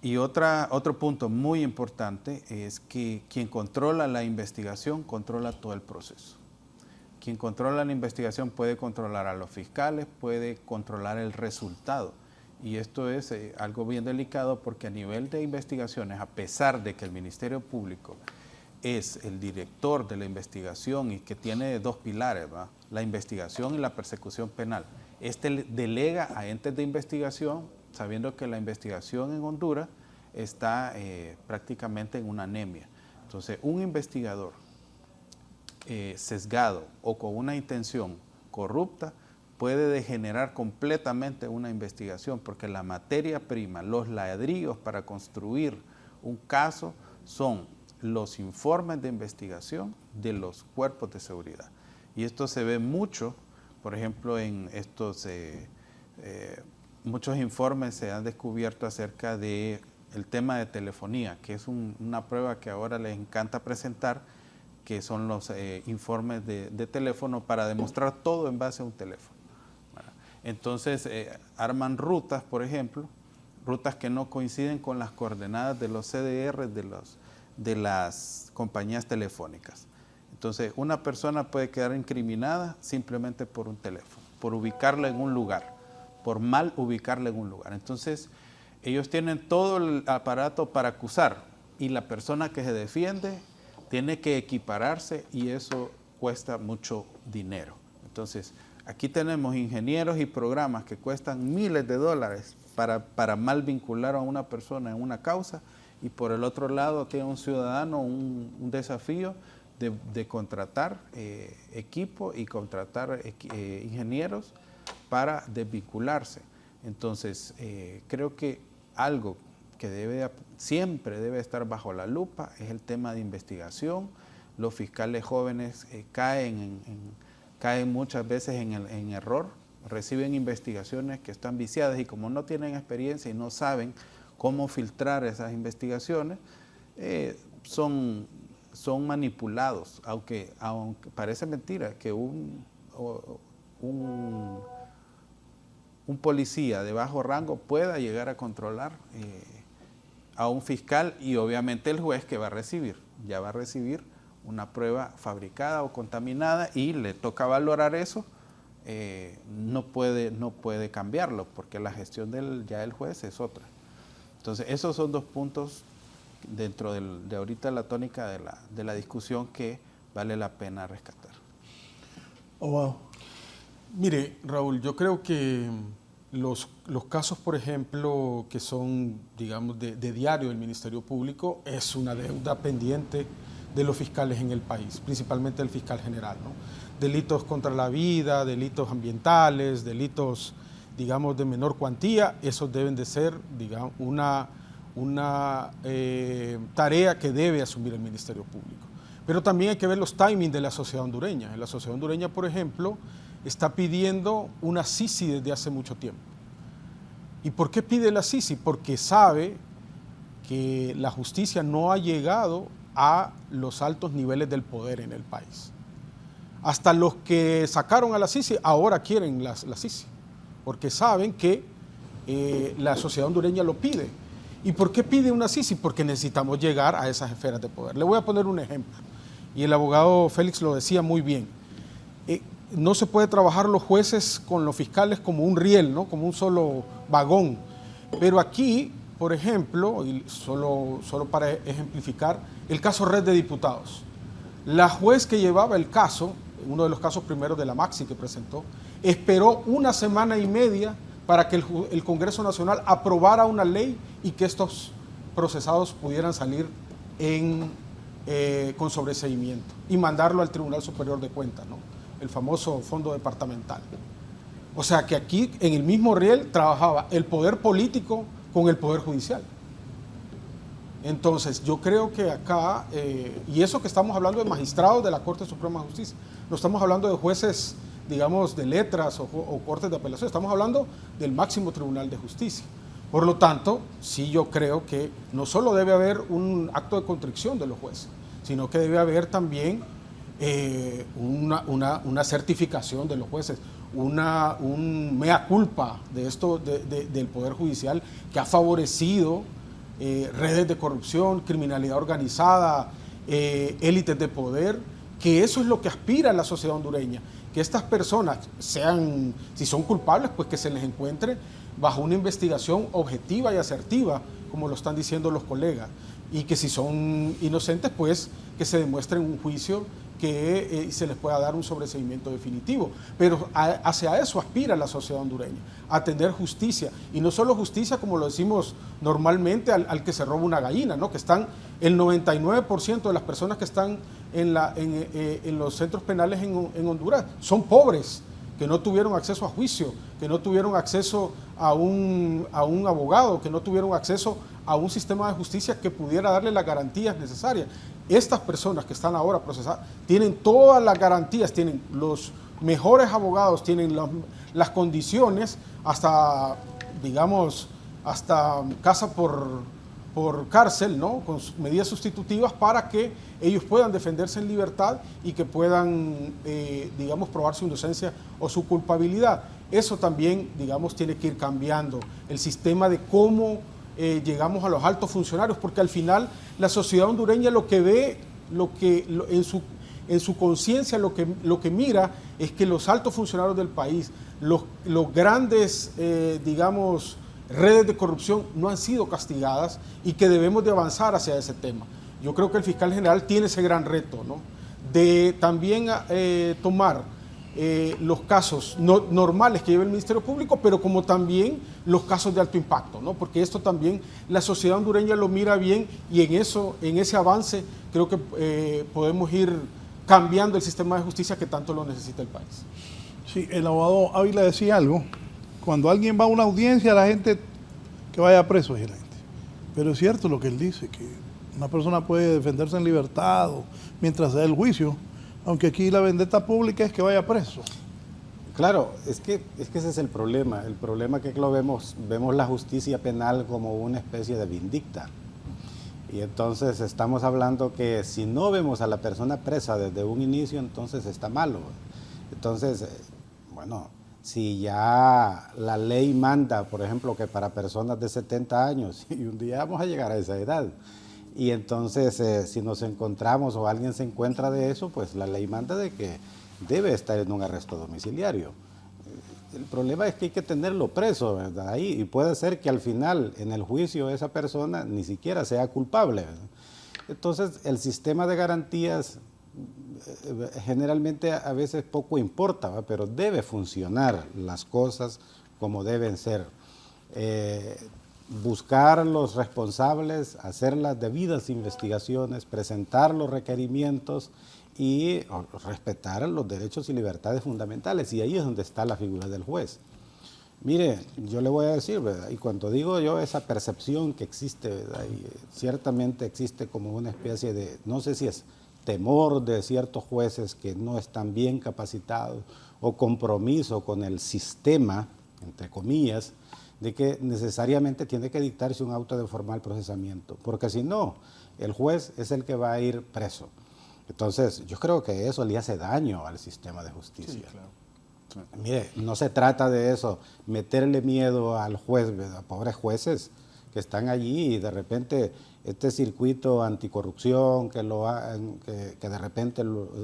Y otro punto muy importante es que quien controla la investigación controla todo el proceso. Quien controla la investigación puede controlar a los fiscales, puede controlar el resultado. Y esto es algo bien delicado porque a nivel de investigaciones, a pesar de que el Ministerio Público es el director de la investigación y que tiene dos pilares, ¿va? La investigación y la persecución penal. Este delega a entes de investigación, sabiendo que la investigación en Honduras está prácticamente en una anemia. Entonces, un investigador sesgado o con una intención corrupta puede degenerar completamente una investigación, porque la materia prima, los ladrillos para construir un caso son los informes de investigación de los cuerpos de seguridad. Y esto se ve mucho, por ejemplo, en estos, muchos informes se han descubierto acerca de el tema de telefonía, que es una prueba que ahora les encanta presentar, que son los informes de teléfono para demostrar todo en base a un teléfono. Entonces, arman rutas, por ejemplo, rutas que no coinciden con las coordenadas de los CDR de las compañías telefónicas. Entonces, una persona puede quedar incriminada simplemente por un teléfono, por ubicarla en un lugar, por mal ubicarla en un lugar. Entonces, ellos tienen todo el aparato para acusar y la persona que se defiende tiene que equipararse y eso cuesta mucho dinero. Entonces, aquí tenemos ingenieros y programas que cuestan miles de dólares para mal vincular a una persona en una causa, y por el otro lado tiene un ciudadano un desafío de contratar equipo y contratar ingenieros para desvincularse. Entonces, creo que algo que siempre debe estar bajo la lupa es el tema de investigación. Los fiscales jóvenes caen muchas veces en error, reciben investigaciones que están viciadas y como no tienen experiencia y no saben cómo filtrar esas investigaciones, son manipulados, aunque parece mentira que un policía de bajo rango pueda llegar a controlar a un fiscal, y obviamente el juez que ya va a recibir una prueba fabricada o contaminada y le toca valorar eso, no puede cambiarlo porque la gestión del juez es otra. Entonces, esos son dos puntos dentro de ahorita la tónica de la discusión que vale la pena rescatar. Oh, wow. Mire, Raúl, yo creo que los casos, por ejemplo, que son, digamos, de diario del Ministerio Público, es una deuda pendiente de los fiscales en el país, principalmente el fiscal general, ¿no? Delitos contra la vida, delitos ambientales, delitos, digamos, de menor cuantía, esos deben de ser, digamos, una tarea que debe asumir el Ministerio Público. Pero también hay que ver los timings de la sociedad hondureña. La sociedad hondureña, por ejemplo, está pidiendo una CICI desde hace mucho tiempo. ¿Y por qué pide la CICI? Porque sabe que la justicia no ha llegado a los altos niveles del poder en el país. Hasta los que sacaron a la CICI ahora quieren la CICI, porque saben que la sociedad hondureña lo pide. ¿Y por qué pide una CICI? Porque necesitamos llegar a esas esferas de poder. Le voy a poner un ejemplo, y el abogado Félix lo decía muy bien. No se puede trabajar los jueces con los fiscales como un riel, ¿no? Como un solo vagón. Pero aquí, por ejemplo, y solo para ejemplificar, el caso Red de Diputados. La juez que llevaba el caso, uno de los casos primeros de la Maxi que presentó, esperó 1 semana y media para que el Congreso Nacional aprobara una ley y que estos procesados pudieran salir con sobreseimiento y mandarlo al Tribunal Superior de Cuentas, ¿no? El famoso fondo departamental. O sea que aquí en el mismo riel trabajaba el poder político con el poder judicial. Entonces yo creo que acá, y eso que estamos hablando de magistrados de la Corte Suprema de Justicia, no estamos hablando de jueces, digamos, de letras o cortes de apelación, estamos hablando del máximo Tribunal de Justicia. Por lo tanto, sí yo creo que no solo debe haber un acto de contrición de los jueces, sino que debe haber también una certificación de los jueces, un mea culpa de esto del Poder Judicial que ha favorecido redes de corrupción, criminalidad organizada, élites de poder que eso es lo que aspira la sociedad hondureña, que estas personas sean, si son culpables, pues que se les encuentre bajo una investigación objetiva y asertiva, como lo están diciendo los colegas, y que si son inocentes, pues que se demuestre en un juicio que se les pueda dar un sobreseimiento definitivo. Pero hacia eso aspira la sociedad hondureña, a tener justicia, y no solo justicia como lo decimos normalmente al que se roba una gallina, ¿no? Que están el 99% de las personas que están en los centros penales en Honduras son pobres, que no tuvieron acceso a juicio, que no tuvieron acceso a un abogado, que no tuvieron acceso a un sistema de justicia que pudiera darle las garantías necesarias. Estas personas que están ahora procesadas tienen todas las garantías, tienen los mejores abogados, tienen las condiciones, hasta, digamos, hasta casa por cárcel, ¿no? Con medidas sustitutivas para que ellos puedan defenderse en libertad y que puedan, digamos, probar su inocencia o su culpabilidad. Eso también, digamos, tiene que ir cambiando el sistema de cómo llegamos a los altos funcionarios, porque al final la sociedad hondureña lo que ve, en su conciencia lo que mira es que los altos funcionarios del país, los grandes, digamos, redes de corrupción no han sido castigadas y que debemos de avanzar hacia ese tema. Yo creo que el fiscal general tiene ese gran reto, ¿no? De también tomar los casos normales que lleva el Ministerio Público, pero como también los casos de alto impacto, ¿no? Porque esto también la sociedad hondureña lo mira bien, y en ese avance creo que podemos ir cambiando el sistema de justicia que tanto lo necesita el país. Sí, el abogado Ávila decía algo. Cuando alguien va a una audiencia, la gente que vaya preso, dice la gente. Pero es cierto lo que él dice, que una persona puede defenderse en libertad o mientras se da el juicio, aunque aquí la vendetta pública es que vaya preso. Claro, es que ese es el problema. El problema que lo vemos la justicia penal como una especie de vindicta. Y entonces estamos hablando que si no vemos a la persona presa desde un inicio, entonces está malo. Entonces, bueno, si ya la ley manda, por ejemplo, que para personas de 70 años, y un día vamos a llegar a esa edad, y entonces si nos encontramos o alguien se encuentra de eso, pues la ley manda de que debe estar en un arresto domiciliario. El problema es que hay que tenerlo preso, ¿verdad? Ahí, y puede ser que al final, en el juicio, esa persona ni siquiera sea culpable, ¿verdad? Entonces, el sistema de garantías generalmente a veces poco importa, ¿verdad? Pero debe funcionar las cosas como deben ser. Buscar los responsables, hacer las debidas investigaciones, presentar los requerimientos y respetar los derechos y libertades fundamentales. Y ahí es donde está la figura del juez. Mire, yo le voy a decir, ¿verdad? Y cuando digo yo esa percepción que existe, ¿verdad? Y ciertamente existe como una especie de, no sé si es temor de ciertos jueces que no están bien capacitados, o compromiso con el sistema, entre comillas, de que necesariamente tiene que dictarse un auto de formal procesamiento, porque si no, el juez es el que va a ir preso. Entonces, yo creo que eso le hace daño al sistema de justicia. Sí, claro. Sí. Mire, no se trata de eso, meterle miedo al juez, ¿verdad? Pobres jueces que están allí y de repente este circuito anticorrupción que de repente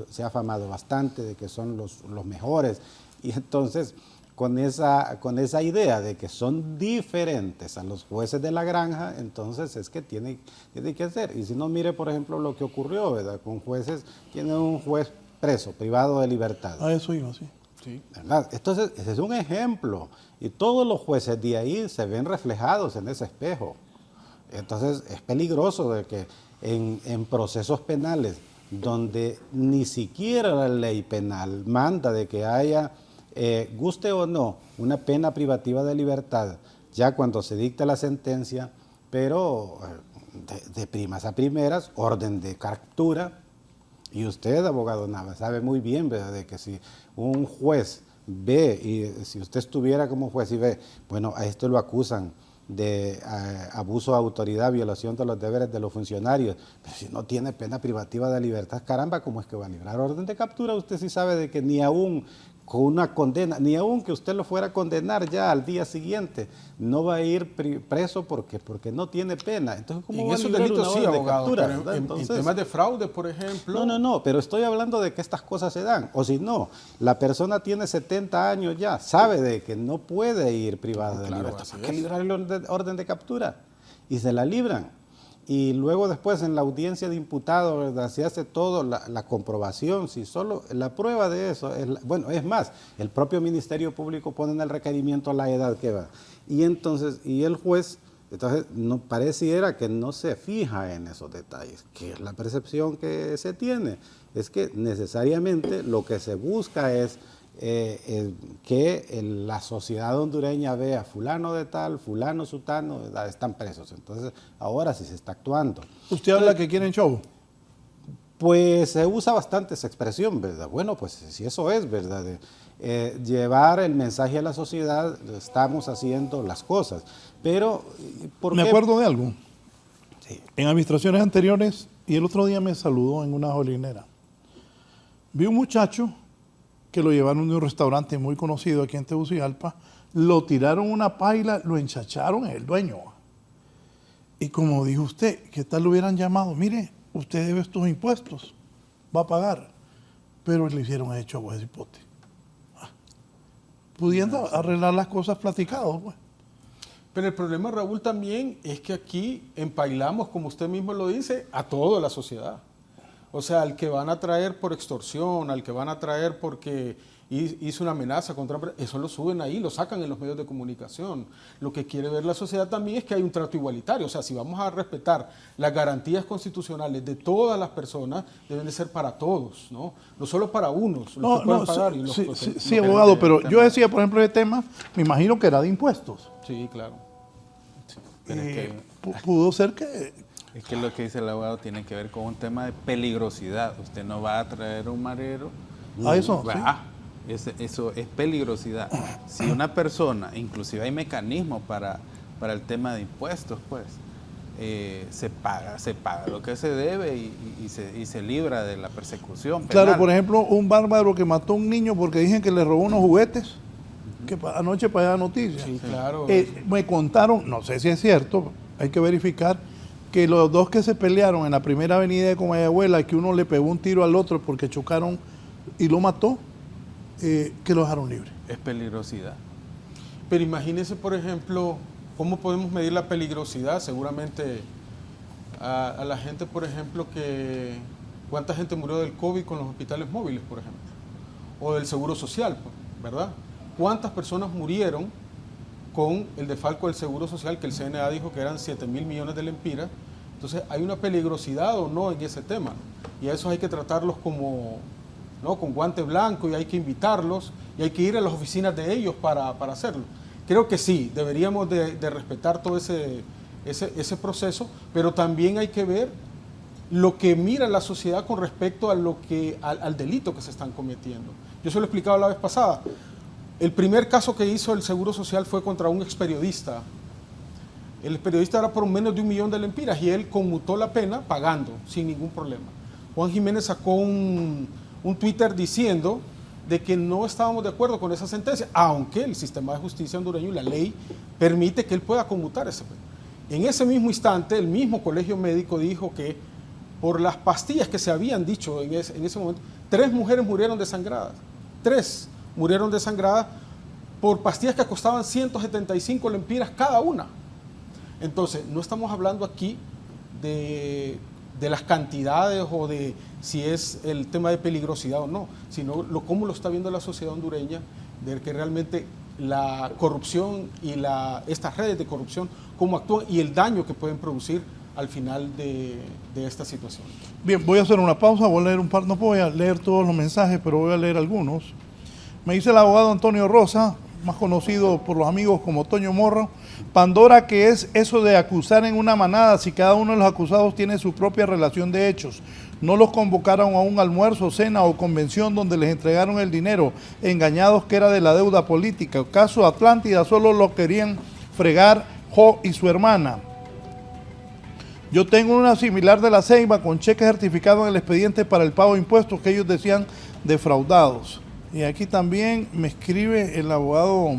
se ha afamado bastante de que son los mejores, y entonces con esa idea de que son diferentes a los jueces de la granja, entonces es que tiene que hacer. Y si no, mire por ejemplo lo que ocurrió, ¿verdad? Con jueces, tiene un juez preso, privado de libertad. A eso iba, sí. Sí. ¿Verdad? Entonces, ese es un ejemplo. Y todos los jueces de ahí se ven reflejados en ese espejo. Entonces, es peligroso de que en procesos penales, donde ni siquiera la ley penal manda de que haya, guste o no, una pena privativa de libertad, ya cuando se dicta la sentencia, pero de primas a primeras, orden de captura. Y usted, abogado Nava, sabe muy bien, ¿verdad?, de que si un juez ve, y si usted estuviera como juez y ve, bueno, a esto lo acusan de abuso de autoridad, violación de los deberes de los funcionarios, pero si no tiene pena privativa de libertad, caramba, ¿cómo es que va a librar orden de captura? Usted sí sabe de que ni aún con una condena, ni aun que usted lo fuera a condenar ya al día siguiente, no va a ir preso porque no tiene pena. Entonces, ¿cómo En va a esos librar delitos una sí, orden de abogado, captura, pero verdad? en Entonces, temas de fraude, por ejemplo... No, pero estoy hablando de que estas cosas se dan. O si no, la persona tiene 70 años ya, sabe de que no puede ir privada de Claro, libertad. así ¿Para qué es. librar el orden de captura? Y se la libran. Y luego después en la audiencia de imputado, ¿verdad? Se hace todo, la comprobación, si solo la prueba de eso, bueno, es más, el propio Ministerio Público pone en el requerimiento la edad que va. Y entonces, y el juez, entonces, no pareciera que no se fija en esos detalles, que es la percepción que se tiene. Es que necesariamente lo que se busca es que la sociedad hondureña vea fulano de tal, fulano sutano, ¿verdad? Están presos. Entonces, ahora sí se está actuando. Usted habla que quieren show. Pues se usa bastante esa expresión, ¿verdad? Bueno, pues si eso es, ¿verdad? Llevar el mensaje a la sociedad, estamos haciendo las cosas. Pero, ¿por Me qué? acuerdo de algo. Sí. En administraciones anteriores, y el otro día me saludó en una jolinera. Vi un muchacho que lo llevaron de un restaurante muy conocido aquí en Tegucigalpa, lo tiraron una paila, lo enchacharon, es el dueño. Y como dijo usted, ¿qué tal lo hubieran llamado? Mire, usted debe estos impuestos, va a pagar. Pero le hicieron hecho agua de hipote. Pudiendo arreglar las cosas platicados, pues. Pero el problema, Raúl, también es que aquí empailamos, como usted mismo lo dice, a toda la sociedad. O sea, al que van a traer por extorsión, al que van a traer porque hizo una amenaza contra... Eso lo suben ahí, lo sacan en los medios de comunicación. Lo que quiere ver la sociedad también es que hay un trato igualitario. O sea, si vamos a respetar las garantías constitucionales de todas las personas, deben de ser para todos, ¿no? No solo para unos, los que pueden pagar. Y los sí, abogado, pero yo decía, por ejemplo, el tema, me imagino que era de impuestos. Sí, claro. Pero es que- Pudo ser que... Es que lo que dice el abogado tiene que ver con un tema de peligrosidad. Usted no va a traer un marero. A eso, Va. Eso es peligrosidad. Si una persona, inclusive hay mecanismos para el tema de impuestos, pues, se paga lo que se debe y se libra de la persecución penal. Claro, por ejemplo, un bárbaro que mató a un niño porque dicen que le robó unos juguetes, que anoche para allá noticia. Sí, claro. Me contaron, no sé si es cierto, hay que verificar, que los dos que se pelearon en la primera avenida de Comayagüela, que uno le pegó un tiro al otro porque chocaron y lo mató, que lo dejaron libre. Es peligrosidad. Pero imagínense, por ejemplo, cómo podemos medir la peligrosidad. Seguramente a la gente, por ejemplo, que cuánta gente murió del COVID con los hospitales móviles, por ejemplo, o del Seguro Social, ¿verdad? ¿Cuántas personas murieron con el desfalco del Seguro Social, que el CNA dijo que eran 7.000 millones de lempiras? Entonces, ¿hay una peligrosidad o no en ese tema? Y a esos hay que tratarlos como, ¿no?, con guante blanco, y hay que invitarlos y hay que ir a las oficinas de ellos para hacerlo. Creo que sí, deberíamos de respetar todo ese proceso, pero también hay que ver lo que mira la sociedad con respecto a al delito que se están cometiendo. Yo se lo he explicado la vez pasada. El primer caso que hizo el Seguro Social fue contra un experiodista. El periodista era por menos de 1 millón de lempiras y él conmutó la pena pagando sin ningún problema. Juan Jiménez sacó un Twitter diciendo de que no estábamos de acuerdo con esa sentencia, aunque el sistema de justicia hondureño y la ley permite que él pueda conmutar esa pena. En ese mismo instante, el mismo colegio médico dijo que por las pastillas que se habían dicho en ese momento, 3 mujeres murieron desangradas. 3 murieron desangradas por pastillas que costaban 175 lempiras cada una. Entonces, no estamos hablando aquí de las cantidades o de si es el tema de peligrosidad o no, sino cómo lo está viendo la sociedad hondureña, de que realmente la corrupción y estas redes de corrupción, cómo actúan y el daño que pueden producir al final de esta situación. Bien, voy a hacer una pausa, voy a leer no voy a leer todos los mensajes, pero voy a leer algunos. Me dice el abogado Antonio Rosa, más conocido por los amigos como Toño Morro: Pandora, ¿qué es eso de acusar en una manada si cada uno de los acusados tiene su propia relación de hechos? No los convocaron a un almuerzo, cena o convención donde les entregaron el dinero, engañados que era de la deuda política. Caso Atlántida, solo lo querían fregar Jo y su hermana. Yo tengo una similar de la Ceiba con cheques certificados en el expediente para el pago de impuestos que ellos decían defraudados. Y aquí también me escribe el abogado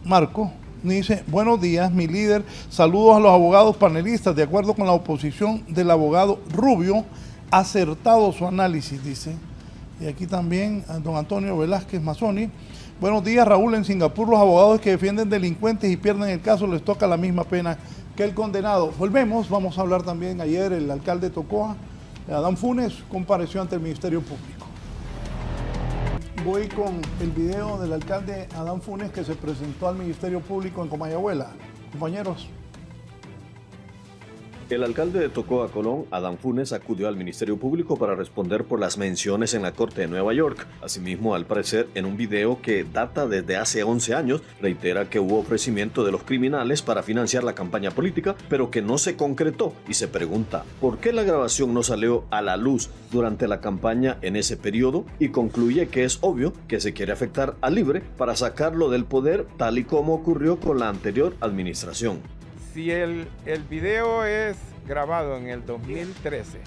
Marco. Me dice, buenos días, mi líder. Saludos a los abogados panelistas. De acuerdo con la oposición del abogado Rubio, acertado su análisis, dice. Y aquí también a don Antonio Velázquez Mazzoni. Buenos días, Raúl. En Singapur los abogados que defienden delincuentes y pierden el caso les toca la misma pena que el condenado. Volvemos, vamos a hablar también ayer el alcalde de Tocoa, Adán Funes, compareció ante el Ministerio Público. Voy con el video del alcalde Adán Funes que se presentó al Ministerio Público en Comayagüela. Compañeros. El alcalde de Tocoa, Colón, Adán Funes, acudió al Ministerio Público para responder por las menciones en la Corte de Nueva York. Asimismo, al parecer, en un video que data desde hace 11 años, reitera que hubo ofrecimiento de los criminales para financiar la campaña política, pero que no se concretó, y se pregunta por qué la grabación no salió a la luz durante la campaña en ese periodo, y concluye que es obvio que se quiere afectar a Libre para sacarlo del poder, tal y como ocurrió con la anterior administración. Si el video es grabado en el 2013,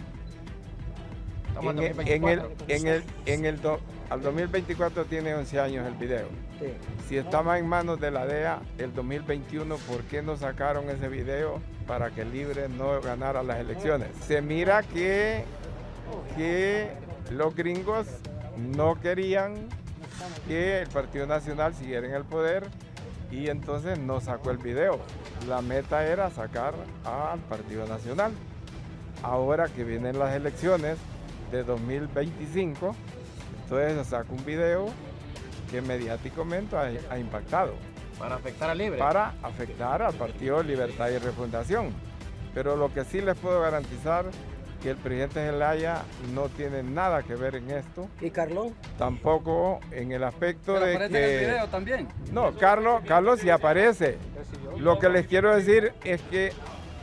al 2024 tiene 11 años el video. Sí. Si estaba en manos de la DEA el 2021, ¿por qué no sacaron ese video para que Libre no ganara las elecciones? Se mira que los gringos no querían que el Partido Nacional siguiera en el poder, y entonces no sacó el video. La meta era sacar al Partido Nacional. Ahora que vienen las elecciones de 2025, entonces saca un video que mediáticamente ha impactado. Para afectar a Libre. Para afectar al Partido Libertad y Refundación. Pero lo que sí les puedo garantizar que el presidente Zelaya no tiene nada que ver en esto. ¿Y Carlos? Tampoco en el aspecto ¿Pero de aparece que... en el video también? No, Carlos sí aparece. Lo que les quiero decir es que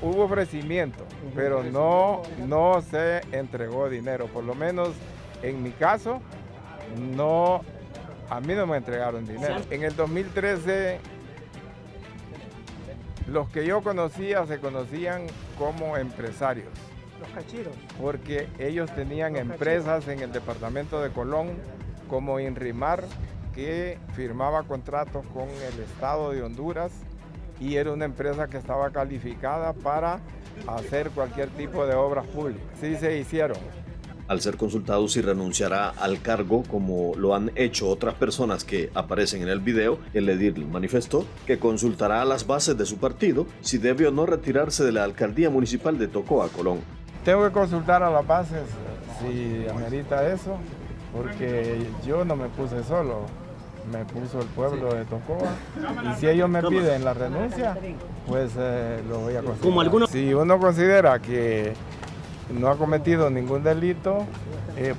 hubo ofrecimiento, pero no se entregó dinero. Por lo menos en mi caso, a mí no me entregaron dinero. En el 2013, los que yo conocía se conocían como empresarios. Los cachiros. Porque ellos tenían empresas en el departamento de Colón, como Inrimar, que firmaba contratos con el Estado de Honduras, y era una empresa que estaba calificada para hacer cualquier tipo de obras públicas. Sí se hicieron. Al ser consultado si renunciará al cargo como lo han hecho otras personas que aparecen en el video, el edil manifestó que consultará a las bases de su partido si debe o no retirarse de la alcaldía municipal de Tocoa, Colón. Tengo que consultar a las bases si amerita eso, porque yo no me puse solo, me puso el pueblo de Tocoa, y si ellos me piden la renuncia, pues lo voy a considerar. Si uno considera que no ha cometido ningún delito,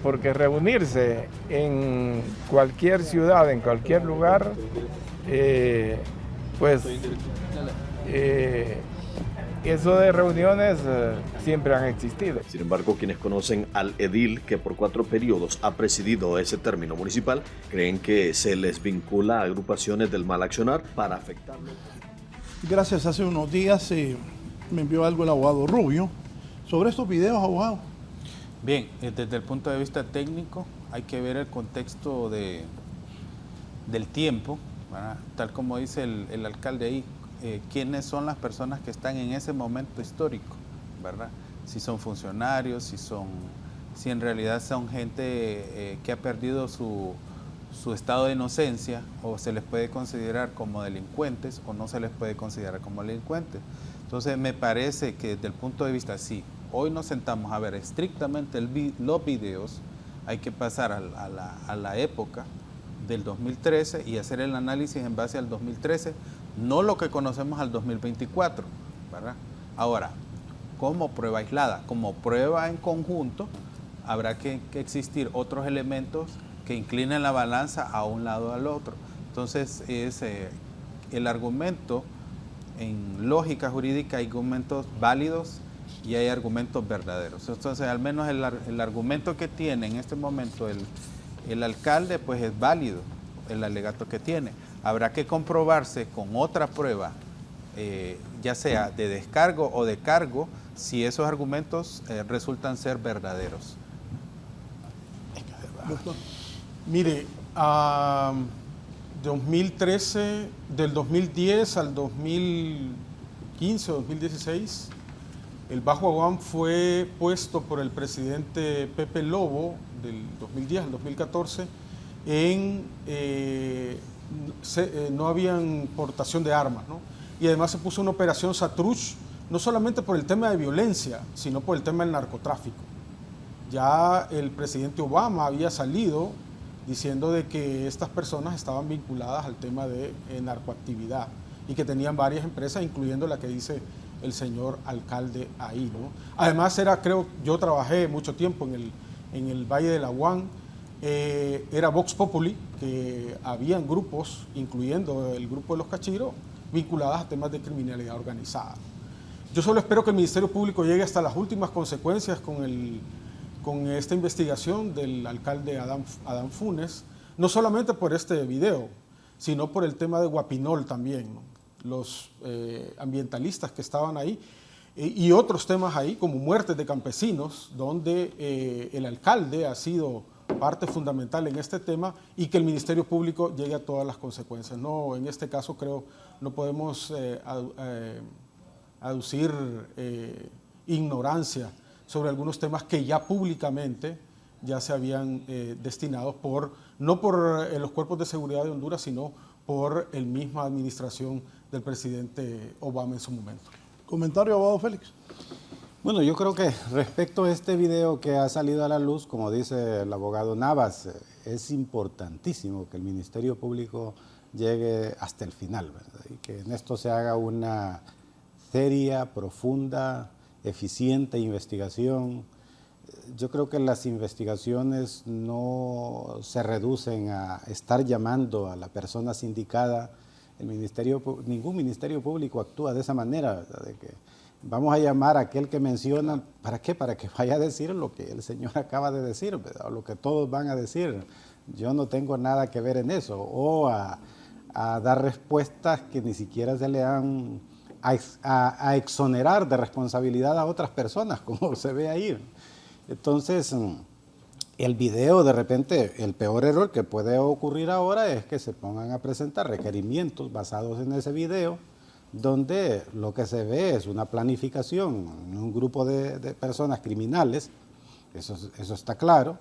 porque reunirse en cualquier ciudad, en cualquier lugar, eso de reuniones siempre han existido. Sin embargo, quienes conocen al edil que por 4 periodos ha presidido ese término municipal, creen que se les vincula a agrupaciones del mal accionar para afectarlo. Gracias, hace unos días me envió algo el abogado Rubio sobre estos videos, abogado. Bien, desde el punto de vista técnico hay que ver el contexto del tiempo, ¿verdad? Tal como dice el alcalde ahí, quiénes son las personas que están en ese momento histórico, ¿verdad? Si son funcionarios, si en realidad son gente que ha perdido su estado de inocencia, o se les puede considerar como delincuentes o no se les puede considerar como delincuentes. Entonces me parece que desde el punto de vista, sí, hoy nos sentamos a ver estrictamente los videos, hay que pasar a la época del 2013 y hacer el análisis en base al 2013, no lo que conocemos al 2024, ¿verdad? Ahora, como prueba aislada, como prueba en conjunto, habrá que existir otros elementos que inclinen la balanza a un lado o al otro. Entonces, el argumento, en lógica jurídica hay argumentos válidos y hay argumentos verdaderos. Entonces, al menos el argumento que tiene en este momento el alcalde, pues es válido, el alegato que tiene. Habrá que comprobarse con otra prueba, ya sea de descargo o de cargo, si esos argumentos resultan ser verdaderos. Doctor. Mire, 2013, del 2010 al 2015 o 2016, el Bajo Aguán fue puesto por el presidente Pepe Lobo del 2010 al 2014 en... no había portación de armas, ¿no? Y además se puso una operación Satruch, no solamente por el tema de violencia, sino por el tema del narcotráfico. Ya el presidente Obama había salido diciendo de que estas personas estaban vinculadas al tema de narcoactividad y que tenían varias empresas, incluyendo la que dice el señor alcalde ahí, ¿no? Además yo trabajé mucho tiempo en el Valle del Aguán, era Vox Populi, que habían grupos, incluyendo el grupo de los Cachiros, vinculadas a temas de criminalidad organizada. Yo solo espero que el Ministerio Público llegue hasta las últimas consecuencias con esta investigación del alcalde Adán Funes, no solamente por este video, sino por el tema de Guapinol también, ¿no? Los ambientalistas que estaban ahí y otros temas ahí, como muertes de campesinos, donde el alcalde ha sido parte fundamental en este tema y que el Ministerio Público llegue a todas las consecuencias. No, en este caso creo no podemos aducir ignorancia sobre algunos temas que ya públicamente ya se habían destinado no por los cuerpos de seguridad de Honduras, sino por la misma administración del presidente Obama en su momento. Comentario, abogado Félix. Bueno, yo creo que respecto a este video que ha salido a la luz, como dice el abogado Navas, es importantísimo que el Ministerio Público llegue hasta el final, ¿verdad? Y que en esto se haga una seria, profunda, eficiente investigación. Yo creo que las investigaciones no se reducen a estar llamando a la persona sindicada. Ningún ministerio público actúa de esa manera, ¿verdad? De que vamos a llamar a aquel que menciona, ¿para qué? Para que vaya a decir lo que el señor acaba de decir, ¿verdad? O lo que todos van a decir. Yo no tengo nada que ver en eso. O a dar respuestas que ni siquiera se le dan, a exonerar de responsabilidad a otras personas, como se ve ahí. Entonces, el video, de repente, el peor error que puede ocurrir ahora es que se pongan a presentar requerimientos basados en ese video, donde lo que se ve es una planificación, un grupo de personas criminales, eso está claro.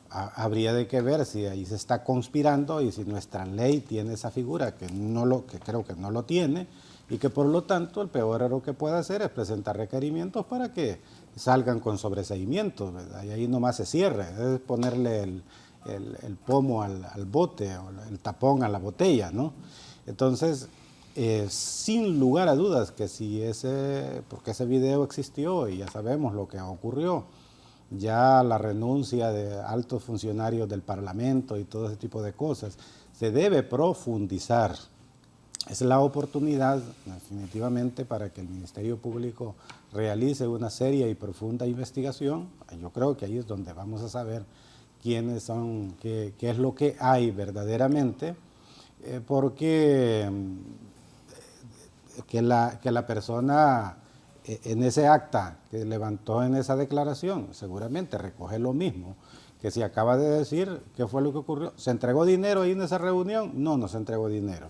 Habría de que ver si ahí se está conspirando y si nuestra ley tiene esa figura, que creo que no lo tiene, y que por lo tanto el peor error que puede hacer es presentar requerimientos para que salgan con sobreseimientos, ¿verdad? Y ahí nomás se cierre, es ponerle el pomo al bote o el tapón a la botella, ¿no? Entonces, sin lugar a dudas que porque ese video existió y ya sabemos lo que ocurrió, ya la renuncia de altos funcionarios del Parlamento y todo ese tipo de cosas, se debe profundizar. Es la oportunidad definitivamente para que el Ministerio Público realice una seria y profunda investigación. Yo creo que ahí es donde vamos a saber quiénes son, qué es lo que hay verdaderamente, porque que la persona en ese acta que levantó en esa declaración seguramente recoge lo mismo que si acaba de decir. ¿Qué fue lo que ocurrió? ¿Se entregó dinero ahí en esa reunión? No se entregó dinero.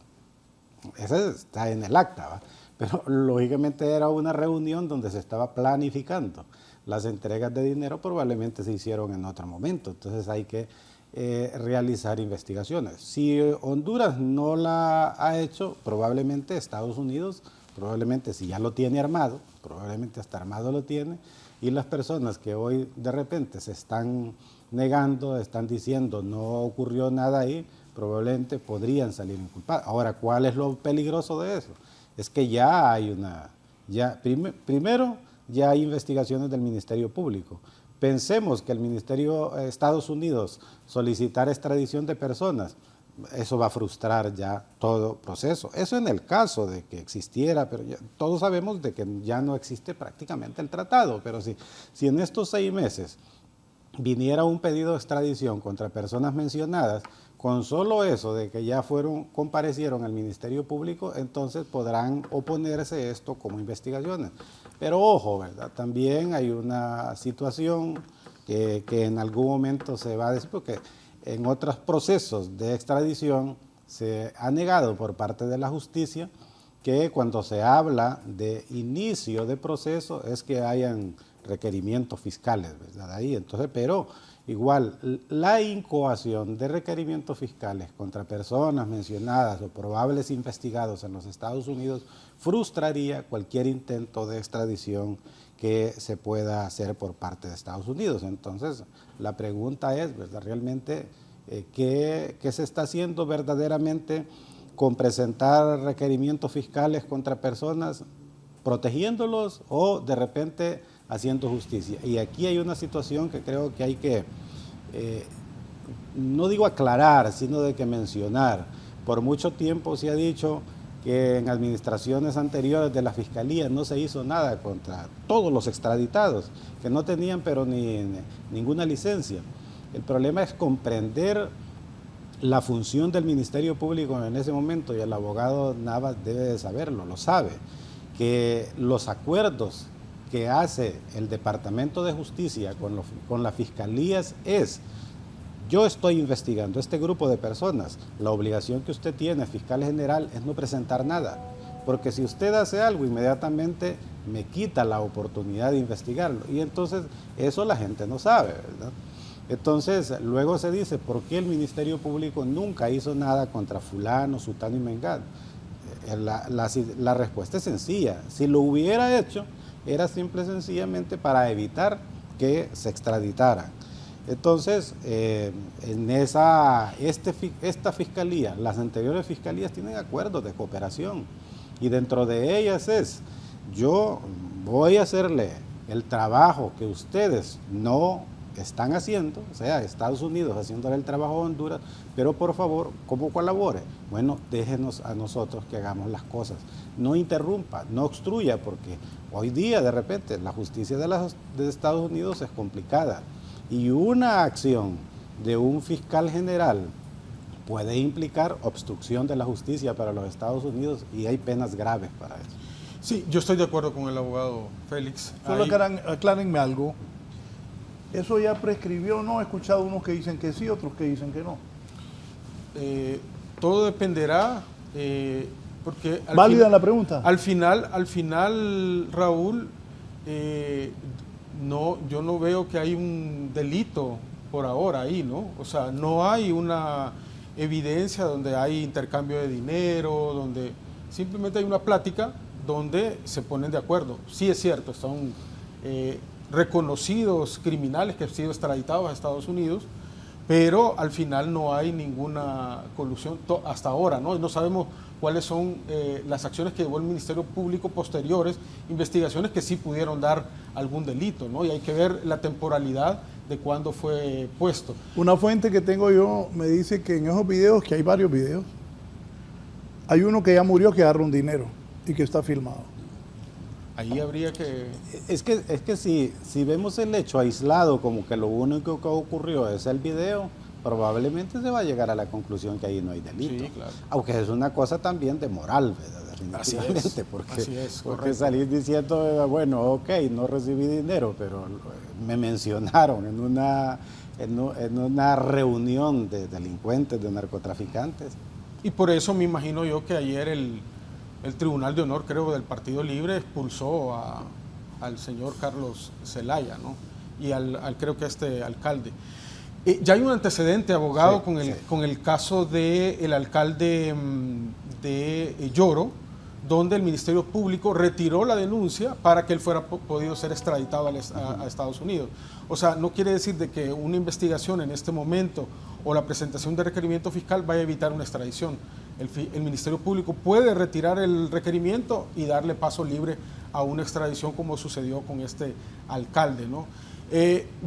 Eso está en el acta, ¿va? Pero lógicamente era una reunión donde se estaba planificando. Las entregas de dinero probablemente se hicieron en otro momento, entonces hay que realizar investigaciones. Si Honduras no la ha hecho, probablemente Estados Unidos, probablemente si ya lo tiene armado, probablemente hasta armado lo tiene, y las personas que hoy de repente se están negando, están diciendo no ocurrió nada ahí, probablemente podrían salir inculpados. Ahora, ¿cuál es lo peligroso de eso? Es que ya hay primero, ya hay investigaciones del Ministerio Público. Pensemos que el Ministerio de Estados Unidos solicitar extradición de personas, eso va a frustrar ya todo proceso. Eso en el caso de que existiera, pero todos sabemos de que ya no existe prácticamente el tratado, pero si en estos 6 meses viniera un pedido de extradición contra personas mencionadas, con solo eso de que ya comparecieron al Ministerio Público, entonces podrán oponerse esto como investigaciones. Pero ojo, ¿verdad? También hay una situación que en algún momento se va a decir, porque en otros procesos de extradición se ha negado por parte de la justicia que cuando se habla de inicio de proceso es que hayan requerimientos fiscales, ¿verdad? Ahí, entonces, pero igual, la incoación de requerimientos fiscales contra personas mencionadas o probables investigados en los Estados Unidos frustraría cualquier intento de extradición que se pueda hacer por parte de Estados Unidos. Entonces, la pregunta es, ¿verdad? Realmente, ¿qué se está haciendo verdaderamente con presentar requerimientos fiscales contra personas, protegiéndolos o de repente haciendo justicia? Y aquí hay una situación que creo que hay que, no digo aclarar, sino de que mencionar. Por mucho tiempo se ha dicho que en administraciones anteriores de la Fiscalía no se hizo nada contra todos los extraditados, que no tenían pero ninguna licencia. El problema es comprender la función del Ministerio Público en ese momento, y el abogado Navas debe de saberlo, lo sabe, que los acuerdos que hace el Departamento de Justicia con las fiscalías es: yo estoy investigando este grupo de personas, la obligación que usted tiene, fiscal general, es no presentar nada, porque si usted hace algo, inmediatamente me quita la oportunidad de investigarlo, y entonces eso la gente no sabe, ¿verdad? Entonces, luego se dice, ¿por qué el Ministerio Público nunca hizo nada contra fulano, sutano y mengano? La respuesta es sencilla. Si lo hubiera hecho, era simple y sencillamente para evitar que se extraditaran. Entonces, esta fiscalía, las anteriores fiscalías tienen acuerdos de cooperación, y dentro de ellas es: yo voy a hacerle el trabajo que ustedes no están haciendo, o sea, Estados Unidos haciéndole el trabajo a Honduras, pero por favor, ¿cómo colabore? Bueno, déjenos a nosotros que hagamos las cosas. No interrumpa, no obstruya, porque hoy día de repente la justicia de Estados Unidos es complicada, y una acción de un fiscal general puede implicar obstrucción de la justicia para los Estados Unidos, y hay penas graves para eso. Sí, yo estoy de acuerdo con el abogado Félix. Solo aclárenme algo. ¿Eso ya prescribió? No, he escuchado unos que dicen que sí, otros que dicen que no. Todo dependerá, porque... ¿Válida la pregunta? Al final, Raúl, yo no veo que hay un delito por ahora ahí, ¿no? O sea, no hay una evidencia donde hay intercambio de dinero, donde simplemente hay una plática donde se ponen de acuerdo. Sí es cierto, son reconocidos criminales que han sido extraditados a Estados Unidos, pero al final no hay ninguna colusión hasta ahora, ¿no? Y no sabemos cuáles son las acciones que llevó el Ministerio Público posteriores, investigaciones que sí pudieron dar algún delito, ¿no? Y hay que ver la temporalidad de cuándo fue puesto. Una fuente que tengo yo me dice que en esos videos, que hay varios videos, hay uno que ya murió que agarra un dinero y que está filmado. Ahí habría que... Es que si vemos el hecho aislado como que lo único que ocurrió es el video, probablemente se va a llegar a la conclusión que ahí no hay delito. Sí, claro. Aunque es una cosa también de moral, ¿verdad? Definitivamente. Así es, porque salir diciendo, bueno, ok, no recibí dinero, pero me mencionaron en una reunión de delincuentes, de narcotraficantes. Y por eso me imagino yo que ayer el Tribunal de Honor, creo, del Partido Libre expulsó al señor Carlos Zelaya, ¿no? Y creo que alcalde. Ya hay un antecedente, abogado, sí, con el caso del alcalde de Yoro, donde el Ministerio Público retiró la denuncia para que él fuera podido ser extraditado a Estados Unidos. O sea, no quiere decir de que una investigación en este momento o la presentación de requerimiento fiscal vaya a evitar una extradición. El Ministerio Público puede retirar el requerimiento y darle paso libre a una extradición, como sucedió con este alcalde, ¿no?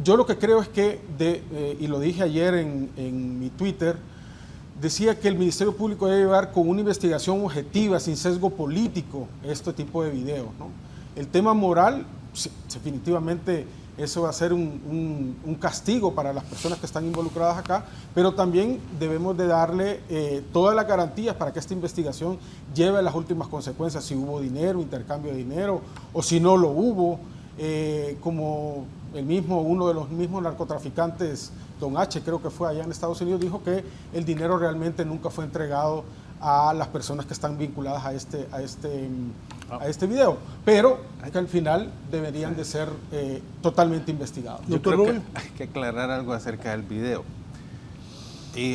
Yo lo que creo es que, y lo dije ayer en mi Twitter, decía que el Ministerio Público debe llevar con una investigación objetiva, sin sesgo político, este tipo de videos, ¿no? El tema moral, definitivamente eso va a ser un castigo para las personas que están involucradas acá, pero también debemos de darle todas las garantías para que esta investigación lleve a las últimas consecuencias, si hubo dinero, intercambio de dinero, o si no lo hubo, como uno de los mismos narcotraficantes, Don H, creo que fue allá en Estados Unidos, dijo que el dinero realmente nunca fue entregado a las personas que están vinculadas a este video, pero que al final deberían de ser totalmente investigados. Yo creo que hay que aclarar algo acerca del video.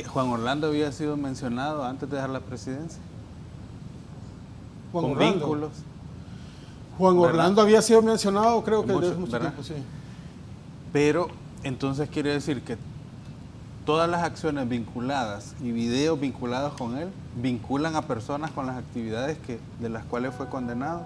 Juan Orlando había sido mencionado antes de dejar la presidencia. Juan con Orlando. vínculos. Juan ¿verdad? Orlando había sido mencionado, creo que Mucho, desde mucho ¿verdad? tiempo, sí. Pero entonces quiere decir que todas las acciones vinculadas y videos vinculados con él vinculan a personas con las actividades de las cuales fue condenado.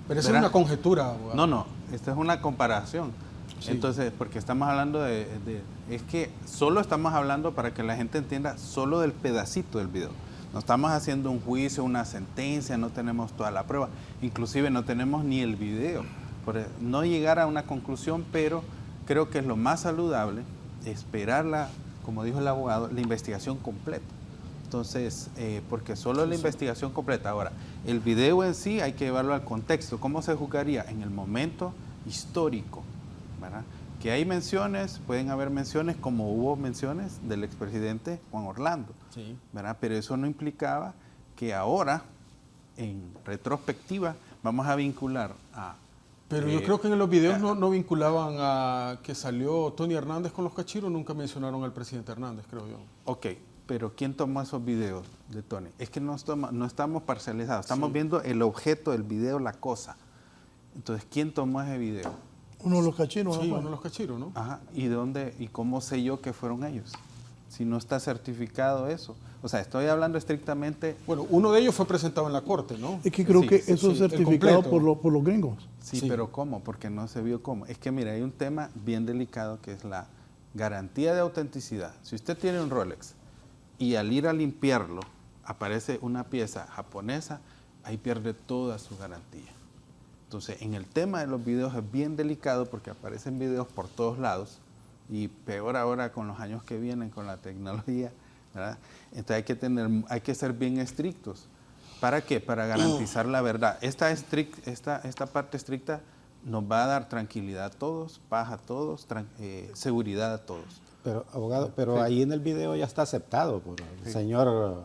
Pero esa es ¿verdad? una conjetura, abogado. No, esta es una comparación. Sí. Entonces, porque estamos hablando es que solo estamos hablando para que la gente entienda solo del pedacito del video. No estamos haciendo un juicio, una sentencia, no tenemos toda la prueba. Inclusive no tenemos ni el video. Por no llegar a una conclusión, pero creo que es lo más saludable esperar como dijo el abogado, la investigación completa. Entonces, porque solo la investigación completa. Ahora, el video en sí hay que llevarlo al contexto. ¿Cómo se juzgaría? En el momento histórico, ¿verdad? Que hay menciones, pueden haber menciones como hubo menciones del expresidente Juan Orlando, Sí. ¿verdad? Pero eso no implicaba que ahora, en retrospectiva, vamos a vincular a... Pero yo creo que en los videos no vinculaban a que salió Tony Hernández con los cachiros, nunca mencionaron al presidente Hernández, creo yo. Ok, pero ¿quién tomó esos videos de Tony? Es que no estamos parcializados, estamos viendo el objeto del video, la cosa. Entonces, ¿quién tomó ese video? Uno de los cachinos. Sí, ¿no? uno de los cachiros, ¿no? Ajá, ¿y dónde y cómo sé yo que fueron ellos? Si no está certificado eso. O sea, estoy hablando estrictamente... Bueno, uno de ellos fue presentado en la corte, ¿no? Es que creo Sí, que sí, eso sí, es el certificado completo. por los gringos. Sí, Sí. pero ¿cómo? Porque no se vio cómo. Es que mira, hay un tema bien delicado que es la garantía de autenticidad. Si usted tiene un Rolex y al ir a limpiarlo aparece una pieza japonesa, ahí pierde toda su garantía. Entonces, en el tema de los videos es bien delicado porque aparecen videos por todos lados y peor ahora con los años que vienen con la tecnología, ¿verdad? Entonces hay que ser bien estrictos. ¿Para qué? Para garantizar la verdad. Esta parte estricta nos va a dar tranquilidad a todos, paz a todos, seguridad a todos. Pero, abogado, pero ahí en el video ya está aceptado por el señor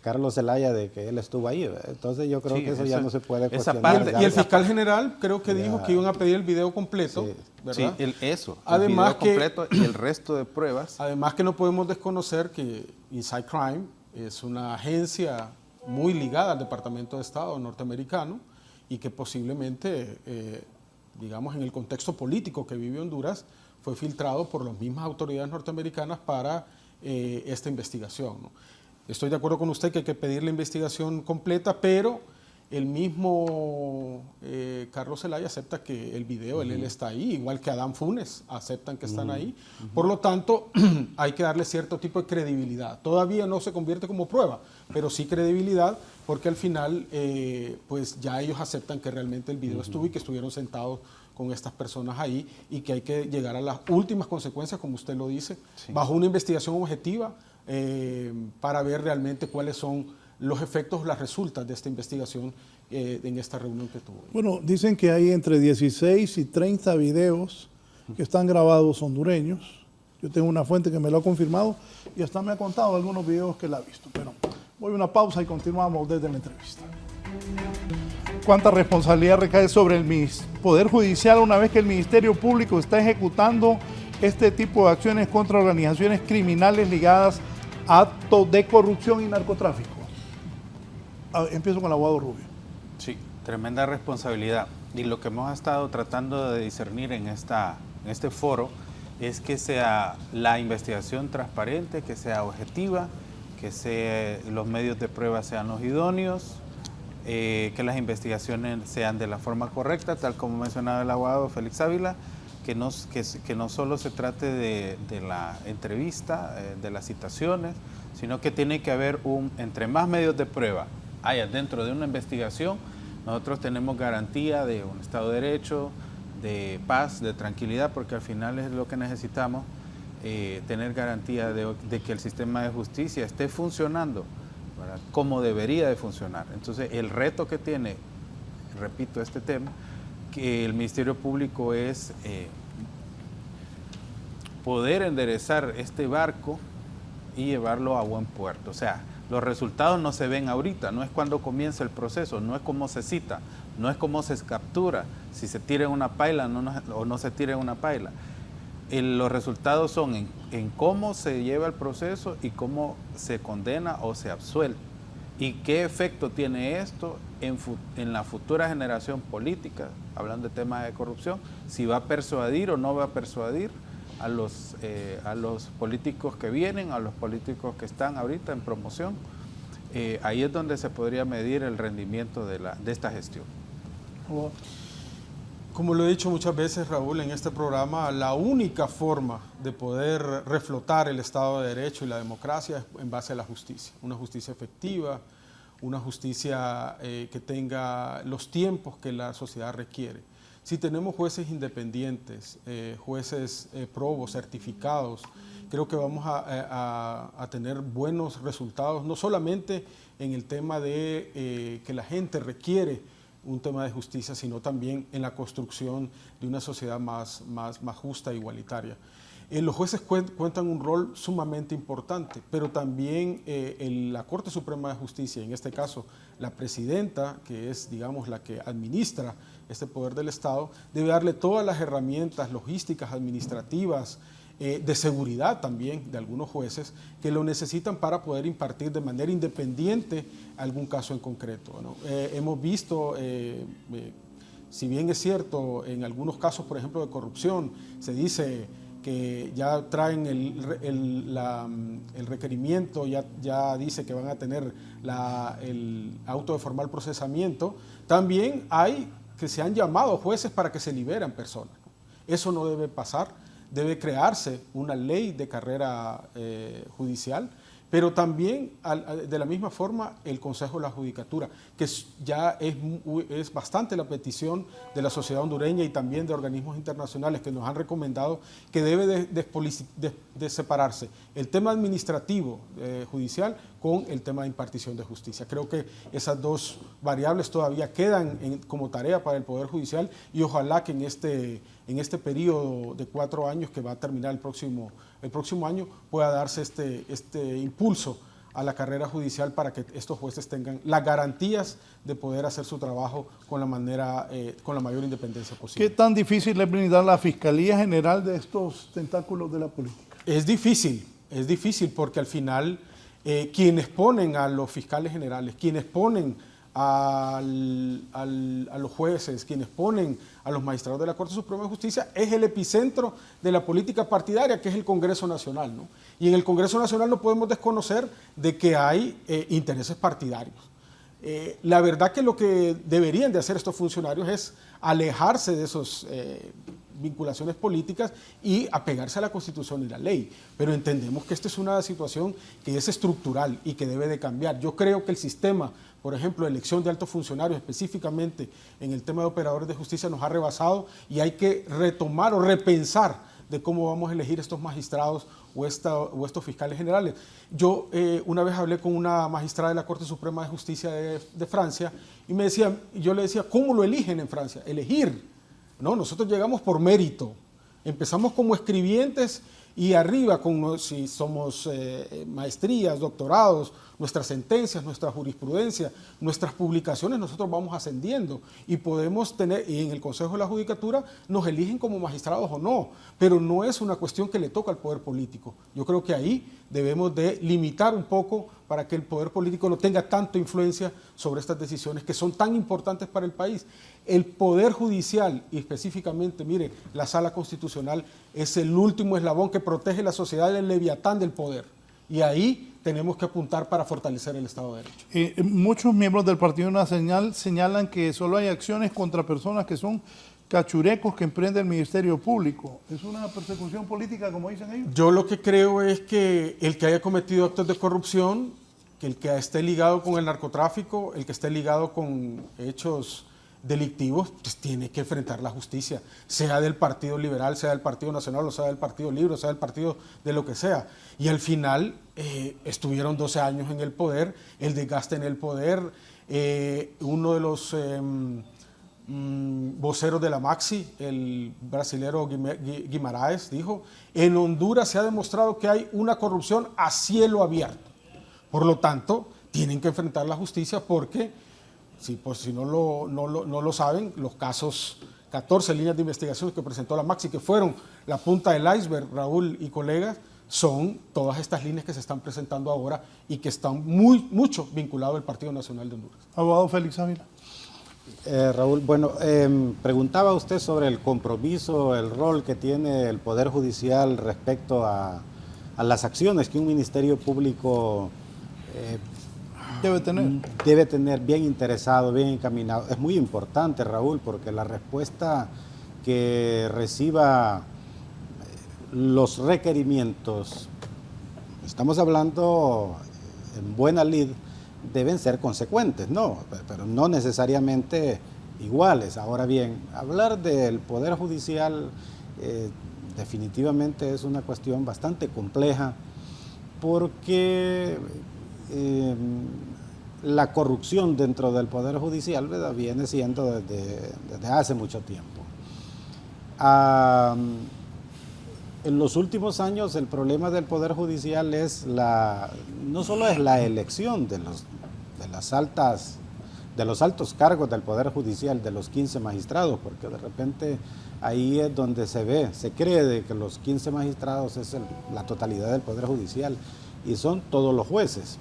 Carlos Zelaya de que él estuvo ahí. Entonces yo creo Sí, que eso ya eso- no se puede esa cuestionar. parte- ya. Y el fiscal general creo que dijo que iban a pedir el video completo, Sí. ¿verdad? Sí, el Además video que- completo y el resto de pruebas. Además que no podemos desconocer que Inside Crime es una agencia muy ligada al Departamento de Estado norteamericano y que posiblemente, digamos, en el contexto político que vive Honduras, fue filtrado por las mismas autoridades norteamericanas para esta investigación, ¿no? Estoy de acuerdo con usted que hay que pedir la investigación completa, pero el mismo Carlos Zelaya acepta que el video, él está ahí, igual que Adán Funes, aceptan que están ahí. Por lo tanto, hay que darle cierto tipo de credibilidad. Todavía no se convierte como prueba, pero sí credibilidad, porque al final, pues ya ellos aceptan que realmente el video estuvo y que estuvieron sentados con estas personas ahí y que hay que llegar a las últimas consecuencias, como usted lo dice, bajo una investigación objetiva para ver realmente cuáles son los efectos, las resultas de esta investigación en esta reunión que tuvo. Bueno, dicen que hay entre 16 y 30 videos que están grabados hondureños. Yo tengo una fuente que me lo ha confirmado y hasta me ha contado algunos videos que la ha visto. Pero voy a una pausa y continuamos desde la entrevista. ¿Cuánta responsabilidad recae sobre el Poder Judicial una vez que el Ministerio Público está ejecutando este tipo de acciones contra organizaciones criminales ligadas a actos de corrupción y narcotráfico? Empiezo con el abogado Rubio. Sí, tremenda responsabilidad. Y lo que hemos estado tratando de discernir en este foro es que sea la investigación transparente, que sea objetiva, que los medios de prueba sean los idóneos, que las investigaciones sean de la forma correcta, tal como mencionaba el abogado Félix Ávila, que no solo se trate de la entrevista, de las citaciones, sino que tiene que haber entre más medios de prueba haya dentro de una investigación, nosotros tenemos garantía de un Estado de Derecho, de paz, de tranquilidad, porque al final es lo que necesitamos, tener garantía de que el sistema de justicia esté funcionando, ¿verdad?, como debería de funcionar. Entonces, el reto que tiene, repito, este tema, que el Ministerio Público es poder enderezar este barco y llevarlo a buen puerto. O sea, los resultados no se ven ahorita, no es cuando comienza el proceso, no es cómo se cita, no es cómo se captura, si se tira en una paila o no se tira en una paila. Los resultados son en cómo se lleva el proceso y cómo se condena o se absuelve. ¿Y qué efecto tiene esto en la futura generación política? Hablando de temas de corrupción, si va a persuadir o no va a persuadir a los políticos que vienen, a los políticos que están ahorita en promoción. Ahí es donde se podría medir el rendimiento de esta gestión. Como lo he dicho muchas veces, Raúl, en este programa, la única forma de poder reflotar el Estado de Derecho y la democracia es en base a la justicia. Una justicia efectiva, una justicia que tenga los tiempos que la sociedad requiere. Si tenemos jueces independientes, jueces probos, certificados, creo que vamos a tener buenos resultados, no solamente en el tema de que la gente requiere un tema de justicia, sino también en la construcción de una sociedad más justa e igualitaria. Los jueces cuentan un rol sumamente importante, pero también la Corte Suprema de Justicia, en este caso la presidenta, que es, digamos, la que administra este poder del Estado, debe darle todas las herramientas logísticas, administrativas, de seguridad también de algunos jueces que lo necesitan para poder impartir de manera independiente algún caso en concreto, ¿no? Hemos visto, si bien es cierto, en algunos casos, por ejemplo, de corrupción, se dice que ya traen el requerimiento, ya dice que van a tener el auto de formal procesamiento, también hay que se han llamado jueces para que se liberan personas, ¿no? Eso no debe pasar. Debe crearse una ley de carrera judicial, pero también de la misma forma el Consejo de la Judicatura, que ya es bastante la petición de la sociedad hondureña y también de organismos internacionales que nos han recomendado que debe de separarse el tema administrativo judicial con el tema de impartición de justicia. Creo que esas dos variables todavía quedan como tarea para el Poder Judicial y ojalá que en este periodo de 4 años que va a terminar el próximo año pueda darse este impulso a la carrera judicial para que estos jueces tengan las garantías de poder hacer su trabajo con la mayor independencia posible. ¿Qué tan difícil es blindar la Fiscalía General de estos tentáculos de la política? Es difícil porque al final quienes ponen a los fiscales generales, quienes ponen a los jueces, quienes ponen a los magistrados de la Corte Suprema de Justicia, es el epicentro de la política partidaria, que es el Congreso Nacional, ¿no? Y en el Congreso Nacional no podemos desconocer de que hay intereses partidarios. La verdad que lo que deberían de hacer estos funcionarios es alejarse de esas vinculaciones políticas y apegarse a la Constitución y la ley. Pero entendemos que esta es una situación que es estructural y que debe de cambiar. Yo creo que el sistema, por ejemplo, de elección de altos funcionarios, específicamente en el tema de operadores de justicia, nos ha rebasado y hay que retomar o repensar de cómo vamos a elegir estos magistrados o estos fiscales generales. Yo una vez hablé con una magistrada de la Corte Suprema de Justicia de Francia y yo le decía, ¿cómo lo eligen en Francia? Elegir. No, nosotros llegamos por mérito. Empezamos como escribientes y arriba, si somos maestrías, doctorados, nuestras sentencias, nuestra jurisprudencia, nuestras publicaciones, nosotros vamos ascendiendo y podemos tener, y en el Consejo de la Judicatura nos eligen como magistrados o no, pero no es una cuestión que le toca al poder político. Yo creo que ahí debemos de limitar un poco para que el poder político no tenga tanta influencia sobre estas decisiones que son tan importantes para el país. El Poder Judicial, y específicamente, mire, la Sala Constitucional es el último eslabón que protege la sociedad del leviatán del poder. Y ahí tenemos que apuntar para fortalecer el Estado de Derecho. Muchos miembros del Partido Nacional señalan que solo hay acciones contra personas que son cachurecos que emprende el Ministerio Público. ¿Es una persecución política, como dicen ellos? Yo lo que creo es que el que haya cometido actos de corrupción, que el que esté ligado con el narcotráfico, el que esté ligado con hechos delictivos, pues tiene que enfrentar la justicia, sea del Partido Liberal, sea del Partido Nacional, o sea del Partido Libre, o sea del partido de lo que sea. Y al final estuvieron 12 años en el poder, el desgaste en el poder, uno de los voceros de la Maxi, el brasilero Guimaraes, dijo, en Honduras se ha demostrado que hay una corrupción a cielo abierto. Por lo tanto, tienen que enfrentar la justicia porque, si no lo saben, los casos, 14 líneas de investigación que presentó la Maxi, que fueron la punta del iceberg, Raúl y colegas, son todas estas líneas que se están presentando ahora y que están mucho vinculados al Partido Nacional de Honduras. Abogado Félix Ávila. Raúl, bueno, preguntaba usted sobre el compromiso, el rol que tiene el Poder Judicial respecto a las acciones que un Ministerio Público debe tener bien interesado, bien encaminado. Es muy importante, Raúl, porque la respuesta que reciba los requerimientos, estamos hablando en buena lid, deben ser consecuentes, no, pero no necesariamente iguales. Ahora bien, hablar del Poder Judicial definitivamente es una cuestión bastante compleja porque la corrupción dentro del Poder Judicial, ¿verdad?, viene siendo desde hace mucho tiempo. En los últimos años el problema del Poder Judicial es no solo es la elección de los altos cargos del Poder Judicial, de los 15 magistrados, porque de repente ahí es donde se cree de que los 15 magistrados es la totalidad del Poder Judicial y son todos los jueces.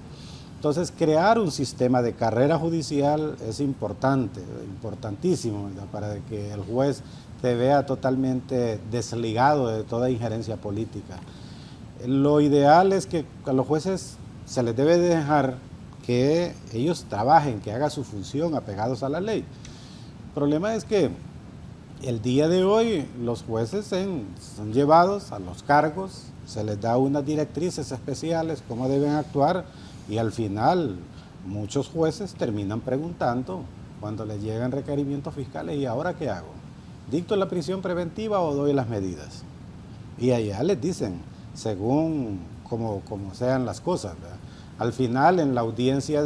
Entonces, crear un sistema de carrera judicial es importante, importantísimo, ¿verdad?, para que el juez se vea totalmente desligado de toda injerencia política. Lo ideal es que a los jueces se les debe dejar que ellos trabajen, que hagan su función apegados a la ley. El problema es que el día de hoy los jueces son llevados a los cargos, se les da unas directrices especiales, cómo deben actuar, y al final muchos jueces terminan preguntando cuando les llegan requerimientos fiscales, ¿y ahora qué hago? ¿Dicto la prisión preventiva o doy las medidas? Y allá les dicen, según como sean las cosas, ¿verdad? Al final, en la audiencia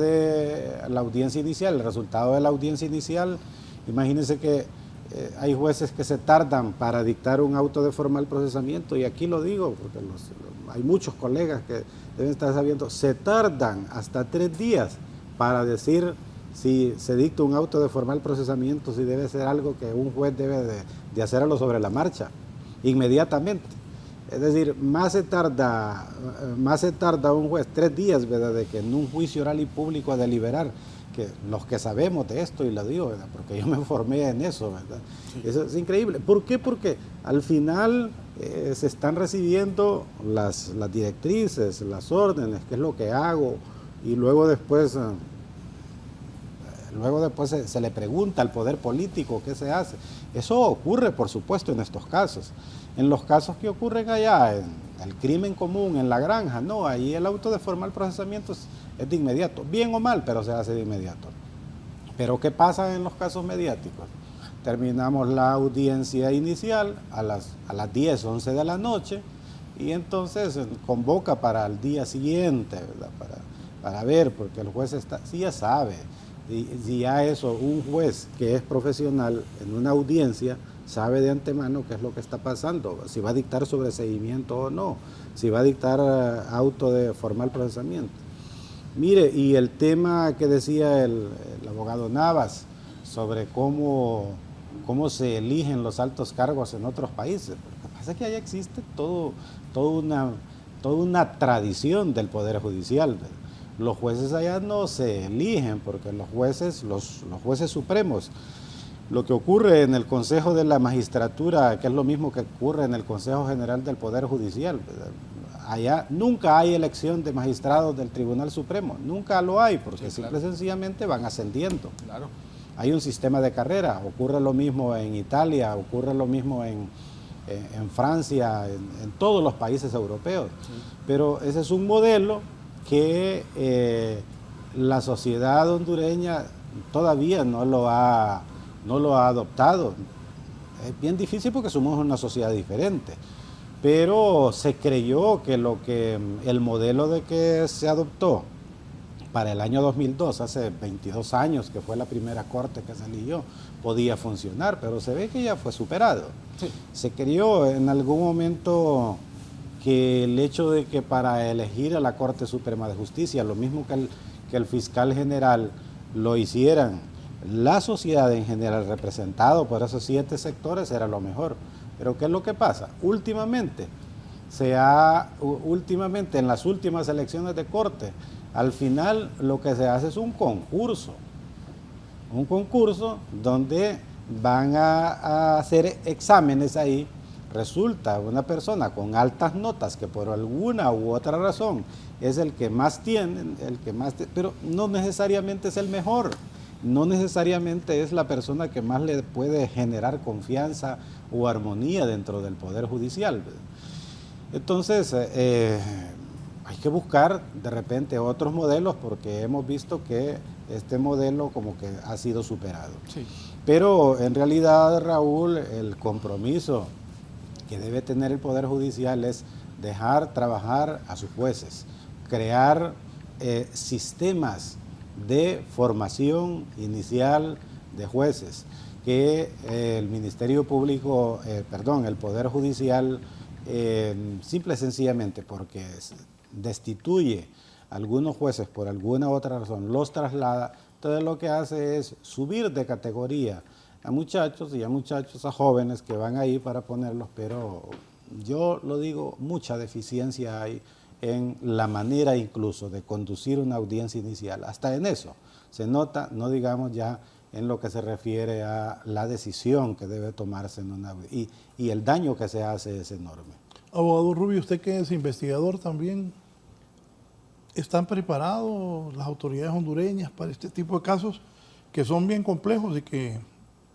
inicial, el resultado de la audiencia inicial, imagínense que hay jueces que se tardan para dictar un auto de formal procesamiento, y aquí lo digo porque hay muchos colegas que deben estar sabiendo, se tardan hasta 3 días para decir si se dicta un auto de formal procesamiento, si debe ser algo que un juez debe de hacerlo sobre la marcha, inmediatamente. Es decir, más se tarda un juez 3 días, ¿verdad?, de que en un juicio oral y público a deliberar, que los que sabemos de esto, y lo digo, ¿verdad?, porque yo me formé en eso, ¿verdad? Sí. Eso es increíble. ¿Por qué? Porque al final se están recibiendo las directrices, las órdenes, qué es lo que hago, y luego después se le pregunta al poder político qué se hace. Eso ocurre, por supuesto, en estos casos. En los casos que ocurren allá, en el crimen común, en la granja, no, ahí el auto de formal procesamiento es de inmediato, bien o mal, pero se hace de inmediato. Pero ¿qué pasa en los casos mediáticos? Terminamos la audiencia inicial a las 10, 11 de la noche, y entonces convoca para el día siguiente, ¿verdad?, para ver, porque el juez sí ya sabe. Si ya eso, un juez que es profesional en una audiencia sabe de antemano qué es lo que está pasando, si va a dictar sobreseimiento o no, si va a dictar auto de formal procesamiento. Mire, y el tema que decía el abogado Navas sobre cómo se eligen los altos cargos en otros países, lo que pasa es que allá existe toda una tradición del Poder Judicial. Los jueces allá no se eligen, porque los jueces supremos, lo que ocurre en el Consejo de la Magistratura, que es lo mismo que ocurre en el Consejo General del Poder Judicial, allá nunca hay elección de magistrados del Tribunal Supremo, nunca lo hay, porque sí, simple y sencillamente van ascendiendo. Claro. Hay un sistema de carrera, ocurre lo mismo en Italia, ocurre lo mismo en Francia, en todos los países europeos, sí. Pero ese es un modelo que la sociedad hondureña todavía no lo ha adoptado. Es bien difícil porque somos una sociedad diferente, pero se creyó que el modelo de que se adoptó para el año 2002, hace 22 años que fue la primera corte que se eligió, podía funcionar, pero se ve que ya fue superado. Sí. Se creyó en algún momento que el hecho de que para elegir a la Corte Suprema de Justicia, lo mismo que el fiscal general, lo hicieran la sociedad en general, representado por esos 7 sectores, era lo mejor. Pero ¿qué es lo que pasa? Últimamente, en las últimas elecciones de corte, al final lo que se hace es un concurso donde van a hacer exámenes ahí. Resulta una persona con altas notas que por alguna u otra razón es el que más tiene, pero no necesariamente es el mejor, no necesariamente es la persona que más le puede generar confianza o armonía dentro del Poder Judicial. Entonces, hay que buscar de repente otros modelos porque hemos visto que este modelo como que ha sido superado. Sí. Pero en realidad, Raúl, el compromiso que debe tener el Poder Judicial es dejar trabajar a sus jueces, crear sistemas de formación inicial de jueces, que el Ministerio Público, el Poder Judicial, simple y sencillamente porque destituye a algunos jueces por alguna otra razón, los traslada, entonces lo que hace es subir de categoría a muchachos, a jóvenes que van ahí para ponerlos, pero yo lo digo, mucha deficiencia hay en la manera incluso de conducir una audiencia inicial. Hasta en eso se nota, no digamos ya en lo que se refiere a la decisión que debe tomarse en una y el daño que se hace es enorme. Abogado Rubio, usted que es investigador también, ¿están preparados las autoridades hondureñas para este tipo de casos que son bien complejos y que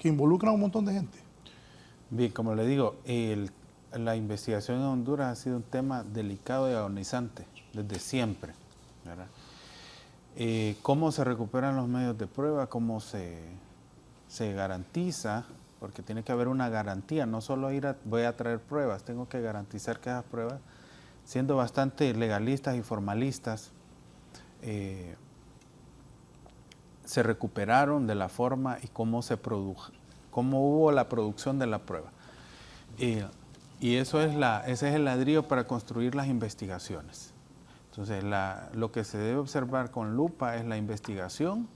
involucran a un montón de gente? Bien, como le digo, la investigación en Honduras ha sido un tema delicado y agonizante desde siempre, ¿verdad? ¿Cómo se recuperan los medios de prueba? ¿Cómo se garantiza? Porque tiene que haber una garantía, no solo voy a traer pruebas, tengo que garantizar que esas pruebas, siendo bastante legalistas y formalistas, se recuperaron de la forma y cómo hubo la producción de la prueba. Y ese es el ladrillo para construir las investigaciones. Entonces, lo que se debe observar con lupa es la investigación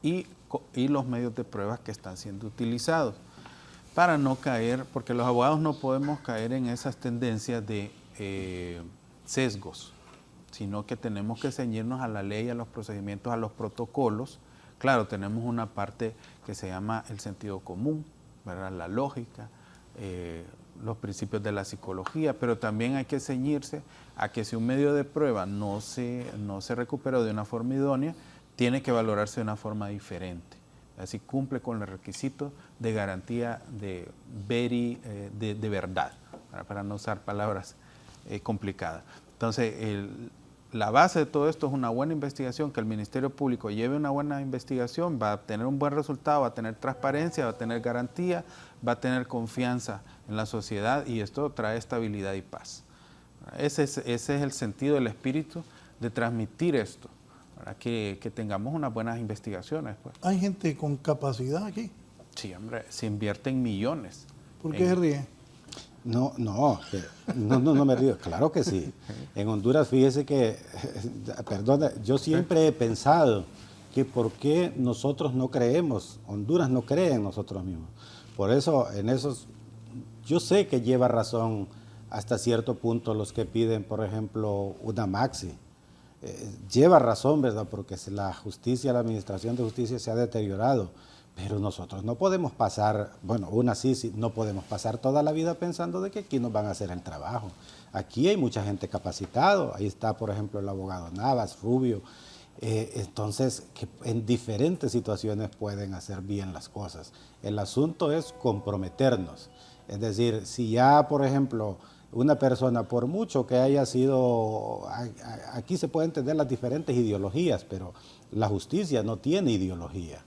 y los medios de pruebas que están siendo utilizados, para no caer, porque los abogados no podemos caer en esas tendencias de sesgos, sino que tenemos que ceñirnos a la ley, a los procedimientos, a los protocolos. Claro, tenemos una parte que se llama el sentido común, ¿verdad? La lógica, los principios de la psicología, pero también hay que ceñirse a que si un medio de prueba no se recuperó de una forma idónea, tiene que valorarse de una forma diferente. Así cumple con los requisitos de garantía de verdad, para no usar palabras complicadas. Entonces, la base de todo esto es una buena investigación, que el Ministerio Público lleve una buena investigación, va a tener un buen resultado, va a tener transparencia, va a tener garantía, va a tener confianza en la sociedad y esto trae estabilidad y paz. Ese es el sentido, el espíritu de transmitir esto, para que tengamos unas buenas investigaciones. Pues. ¿Hay gente con capacidad aquí? Sí, hombre, se invierten millones. ¿Por qué se ríe? No me río, claro que sí. En Honduras, fíjese que, perdona, yo siempre he pensado que por qué nosotros no creemos, Honduras no cree en nosotros mismos. Por eso, en esos, yo sé que lleva razón hasta cierto punto los que piden, por ejemplo, una maxi. Lleva razón, ¿verdad? Porque la justicia, la administración de justicia se ha deteriorado. Pero nosotros no podemos pasar, no podemos pasar toda la vida pensando de que aquí nos van a hacer el trabajo. Aquí hay mucha gente capacitada, ahí está por ejemplo el abogado Navas, Rubio, entonces que en diferentes situaciones pueden hacer bien las cosas. El asunto es comprometernos, es decir, si ya por ejemplo una persona, por mucho que haya sido, aquí se pueden tener las diferentes ideologías, pero la justicia no tiene ideología.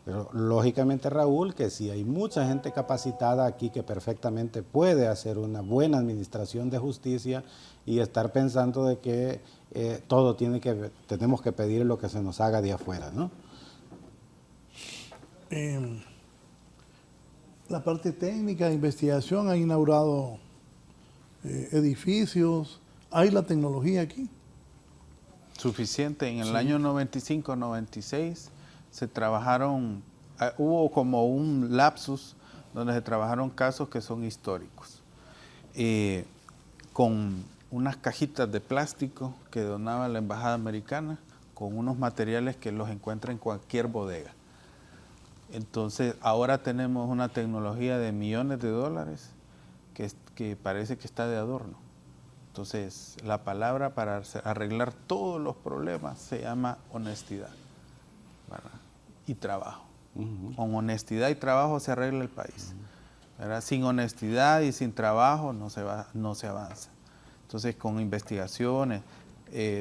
Pero lógicamente, Raúl, que si hay mucha gente capacitada aquí que perfectamente puede hacer una buena administración de justicia y estar pensando de que todo tenemos que pedir lo que se nos haga de afuera, ¿no? La parte técnica de investigación ha inaugurado edificios. ¿Hay la tecnología aquí? Suficiente. En el año 95-96 se trabajaron, hubo como un lapsus donde se trabajaron casos que son históricos, con unas cajitas de plástico que donaba la Embajada Americana, con unos materiales que los encuentra en cualquier bodega. Entonces, ahora tenemos una tecnología de millones de dólares que parece que está de adorno. Entonces, la palabra para arreglar todos los problemas se llama honestidad, ¿verdad? Y trabajo. Con honestidad y trabajo se arregla el país, ¿verdad? Sin honestidad y sin trabajo no se avanza. Entonces, con investigaciones,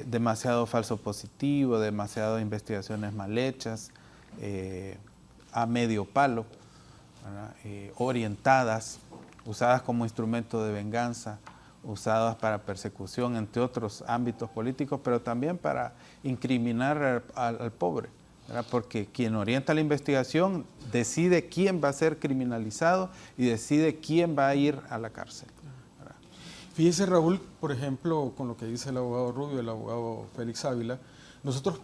demasiado falso positivo, demasiadas investigaciones mal hechas, a medio palo, orientadas, usadas como instrumento de venganza, usadas para persecución, entre otros ámbitos políticos, pero también para incriminar al pobre, ¿verdad? Porque quien orienta la investigación decide quién va a ser criminalizado y decide quién va a ir a la cárcel, ¿verdad? Fíjese, Raúl, por ejemplo, con lo que dice el abogado Rubio, el abogado Félix Ávila, nosotros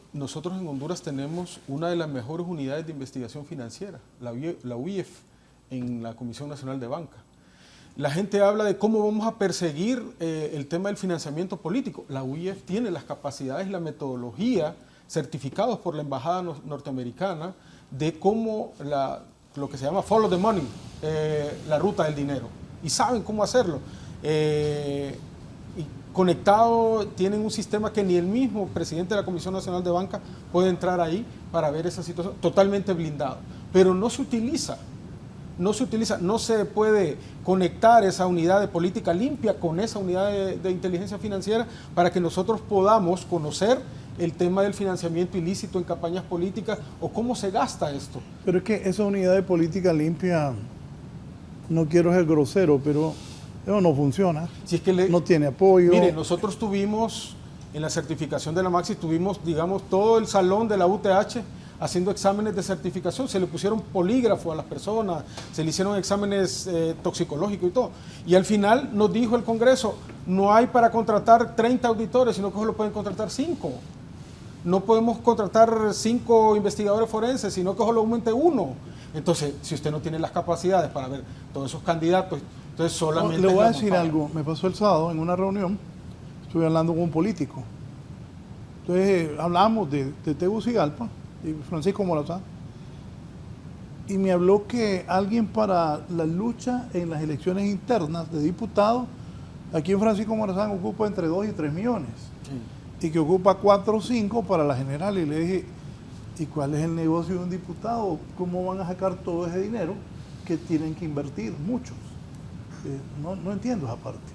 en Honduras tenemos una de las mejores unidades de investigación financiera, la UIF, en la Comisión Nacional de Banca. La gente habla de cómo vamos a perseguir el tema del financiamiento político. La UIF tiene las capacidades y la metodología certificados por la Embajada norteamericana de cómo lo que se llama follow the money, la ruta del dinero. Y saben cómo hacerlo. Y conectado, tienen un sistema que ni el mismo presidente de la Comisión Nacional de Banca puede entrar ahí para ver esa situación, totalmente blindado. Pero no se utiliza. No se puede conectar esa unidad de política limpia con esa unidad de inteligencia financiera para que nosotros podamos conocer el tema del financiamiento ilícito en campañas políticas o cómo se gasta esto. Pero es que esa unidad de política limpia, no quiero ser grosero, pero eso no funciona. Si es que no tiene apoyo. Mire, nosotros tuvimos, en la certificación de la Maxi, tuvimos, digamos, todo el salón de la UTH haciendo exámenes de certificación, se le pusieron polígrafo a las personas, se le hicieron exámenes toxicológicos y todo. Y al final nos dijo el Congreso, no hay para contratar 30 auditores, sino que solo pueden contratar 5. No podemos contratar 5 investigadores forenses, sino que solo aumente 1. Entonces, si usted no tiene las capacidades para ver todos esos candidatos, entonces solamente... Le voy a decir algo, me pasó el sábado en una reunión, estuve hablando con un político. Entonces hablamos de Tegucigalpa, y Francisco Morazán, y me habló que alguien para la lucha en las elecciones internas de diputados, aquí en Francisco Morazán ocupa entre 2 y 3 millones, y que ocupa 4 o 5 para la general, y le dije, ¿y cuál es el negocio de un diputado? ¿Cómo van a sacar todo ese dinero que tienen que invertir? Muchos. No entiendo esa parte.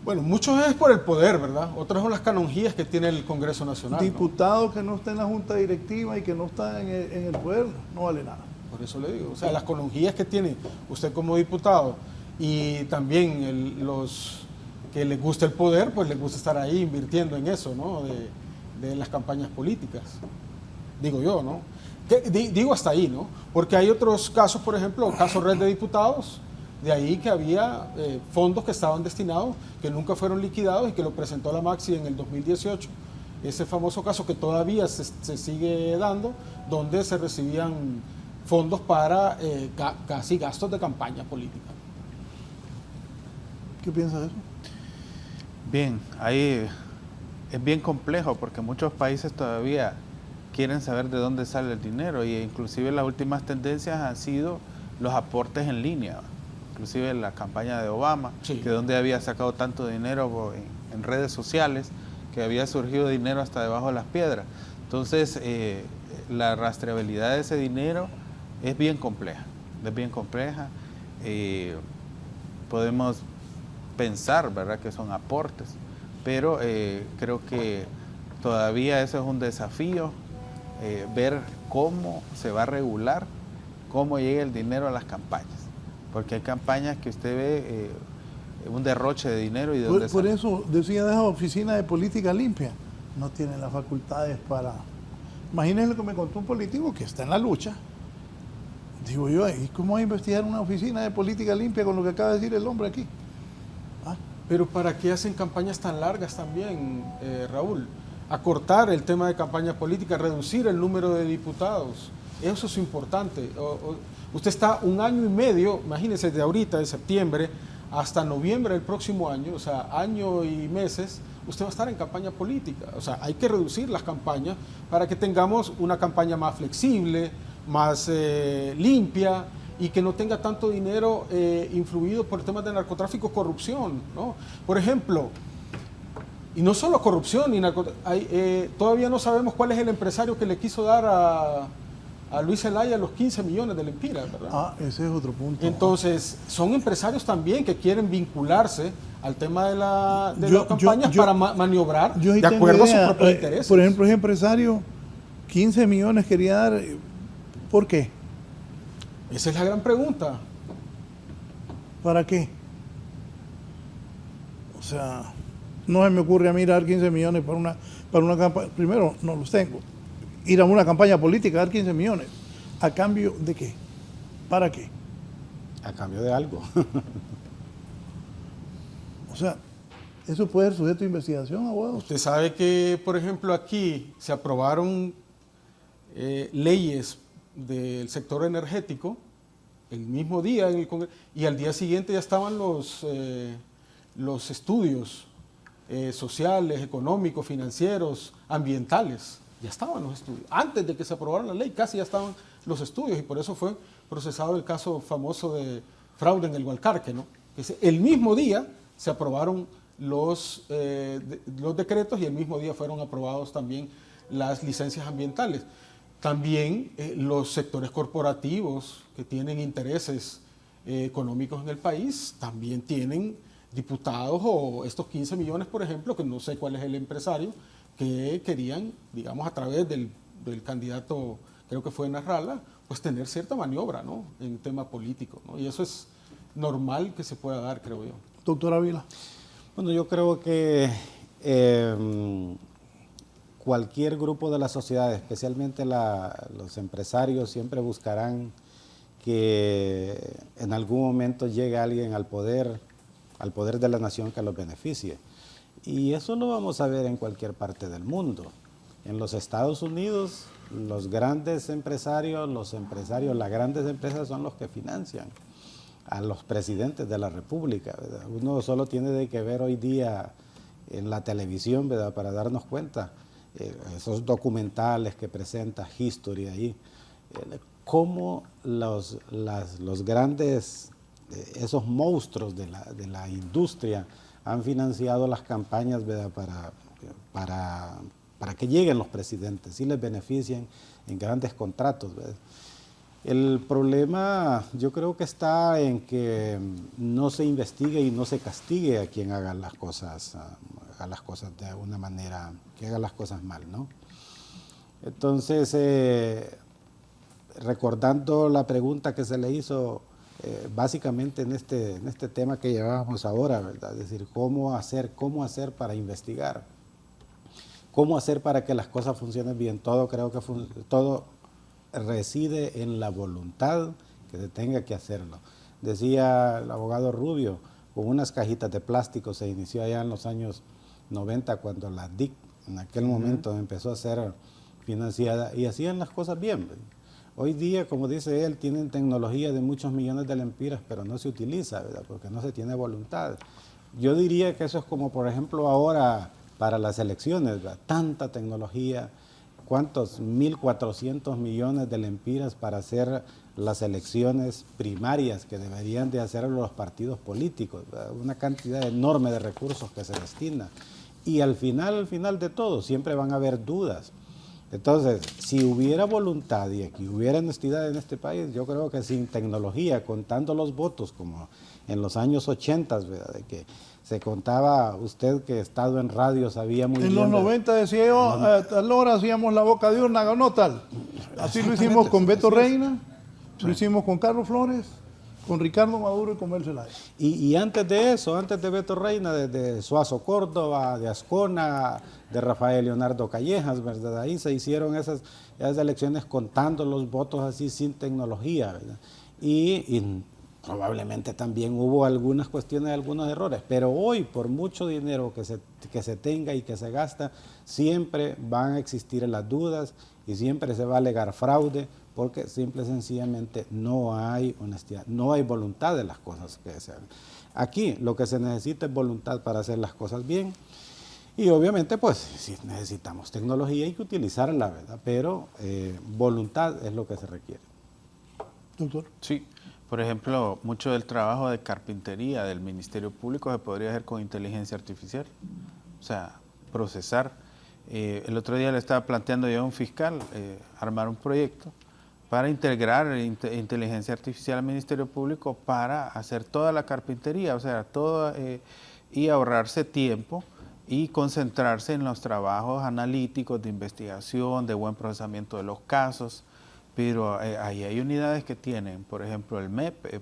Bueno, muchos es por el poder, ¿verdad? Otras son las canonjías que tiene el Congreso Nacional. Diputado, ¿no? Que no está en la Junta Directiva y que no está en el poder, no vale nada. Por eso le digo, o sea, las canonjías que tiene usted como diputado y también los que les gusta el poder, pues les gusta estar ahí invirtiendo en eso, ¿no? De las campañas políticas, digo yo, ¿no? Digo hasta ahí, ¿no? Porque hay otros casos, por ejemplo, caso Red de Diputados, de ahí que había fondos que estaban destinados, que nunca fueron liquidados y que lo presentó la Maxi en el 2018. Ese famoso caso que todavía se sigue dando, donde se recibían fondos para casi gastos de campaña política. ¿Qué piensas de eso? Bien, ahí es bien complejo porque muchos países todavía quieren saber de dónde sale el dinero y inclusive las últimas tendencias han sido los aportes en línea. Inclusive la campaña de Obama, sí, que donde había sacado tanto dinero en redes sociales, que había surgido dinero hasta debajo de las piedras. Entonces, la rastreabilidad de ese dinero es bien compleja, podemos pensar, ¿verdad?, que son aportes, pero creo que todavía eso es un desafío ver cómo se va a regular, cómo llega el dinero a las campañas. Porque hay campañas que usted ve un derroche de dinero y de dónde Por sale. eso decía de esa oficina de política limpia, no tienen las facultades para... Imagínense lo que me contó un político que está en la lucha. Digo yo, ¿y cómo va a investigar una oficina de política limpia con lo que acaba de decir el hombre aquí? Pero ¿para qué hacen campañas tan largas también, Raúl? Acortar el tema de campaña política, reducir el número de diputados. Eso es importante. Usted está 1 año y medio, imagínense, de ahorita, de septiembre, hasta noviembre del próximo año, o sea, año y meses, usted va a estar en campaña política. O sea, hay que reducir las campañas para que tengamos una campaña más flexible, más limpia y que no tenga tanto dinero influido por temas de narcotráfico, corrupción, ¿no? Por ejemplo, y no solo corrupción, y todavía no sabemos cuál es el empresario que le quiso dar a Luis Zelaya los 15 millones de lempiras, ¿verdad? Ese es otro punto. Entonces, son empresarios también que quieren vincularse al tema de las campañas para maniobrar de acuerdo a sus propios intereses. Por ejemplo, ese empresario, 15 millones quería dar, ¿por qué? Esa es la gran pregunta. ¿Para qué? O sea, no se me ocurre a mí dar 15 millones para una campaña. Primero, no los tengo. Ir a una campaña política, dar 15 millones. ¿A cambio de qué? ¿Para qué? A cambio de algo. O sea, ¿eso puede ser sujeto de investigación, abogado? Usted sabe que, por ejemplo, aquí se aprobaron leyes del sector energético el mismo día en el Congreso, y al día siguiente ya estaban los estudios sociales, económicos, financieros, ambientales. Ya estaban los estudios. Antes de que se aprobara la ley, casi ya estaban los estudios, y por eso fue procesado el caso famoso de fraude en el Gualcarque, ¿no? El mismo día se aprobaron los decretos y el mismo día fueron aprobados también las licencias ambientales. También los sectores corporativos que tienen intereses económicos en el país también tienen diputados, o estos 15 millones, por ejemplo, que no sé cuál es el empresario, que querían, digamos, a través del candidato, creo que fue Nasralla, pues tener cierta maniobra, ¿no?, en tema político, ¿no? Y eso es normal que se pueda dar, creo yo. Doctor Ávila. Bueno, yo creo que cualquier grupo de la sociedad, especialmente los empresarios, siempre buscarán que en algún momento llegue alguien al poder de la nación que los beneficie. Y eso lo vamos a ver en cualquier parte del mundo. En los Estados Unidos, los grandes empresarios, las grandes empresas son los que financian a los presidentes de la República, ¿verdad? Uno solo tiene que ver hoy día en la televisión, ¿verdad?, para darnos cuenta, esos documentales que presenta History ahí, cómo los grandes, esos monstruos de la industria han financiado las campañas, ¿verdad?, para que lleguen los presidentes y les beneficien en grandes contratos, ¿verdad? El problema yo creo que está en que no se investigue y no se castigue a quien haga las cosas de una manera, que haga las cosas mal, ¿no? Entonces, recordando la pregunta que se le hizo básicamente en este tema que llevábamos ahora, ¿verdad? Es decir, cómo hacer para investigar, cómo hacer para que las cosas funcionen bien. Todo creo que todo reside en la voluntad que se tenga que hacerlo. Decía el abogado Rubio, con unas cajitas de plástico se inició allá en los años 90 cuando la DIC en aquel momento empezó a ser financiada y hacían las cosas bien. Hoy día, como dice él, tienen tecnología de muchos millones de lempiras, pero no se utiliza, ¿verdad?, porque no se tiene voluntad. Yo diría que eso es como, por ejemplo, ahora para las elecciones, ¿verdad?, tanta tecnología. ¿Cuántos? 1.400 millones de lempiras para hacer las elecciones primarias que deberían de hacer los partidos políticos, ¿verdad? Una cantidad enorme de recursos que se destina. Y al final de todo, siempre van a haber dudas. Entonces, si hubiera voluntad y aquí hubiera honestidad en este país, yo creo que sin tecnología, contando los votos como en los años 80, ¿verdad?, de que Se contaba, usted que ha estado en radio sabía muy bien. En los 90 decía yo, a tal hora hacíamos la boca de urna, no tal. Así lo hicimos con Beto Reina, lo hicimos con Carlos Flores, con Ricardo Maduro y con Mel Zelaya. Y antes de eso, antes de Beto Reina, desde Suazo Córdoba, de Ascona, de Rafael Leonardo Callejas, ¿verdad? Ahí se hicieron esas elecciones contando los votos así sin tecnología, ¿verdad? Y probablemente también hubo algunas cuestiones, algunos errores, pero hoy por mucho dinero que se tenga y que se gasta, siempre van a existir las dudas y siempre se va a alegar fraude, porque simple y sencillamente no hay honestidad, no hay voluntad de las cosas que se hagan. Aquí lo que se necesita es voluntad para hacer las cosas bien, y obviamente pues si necesitamos tecnología hay que utilizarla, ¿verdad? Pero voluntad es lo que se requiere. Doctor. Sí, por ejemplo, mucho del trabajo de carpintería del Ministerio Público se podría hacer con inteligencia artificial, o sea, procesar. El otro día le estaba planteando yo a un fiscal armar un proyecto para integrar inteligencia artificial al Ministerio Público para hacer toda la carpintería, o sea, todo, y ahorrarse tiempo y concentrarse en los trabajos analíticos de investigación, de buen procesamiento de los casos. Pero ahí hay unidades que tienen, por ejemplo, el MEP,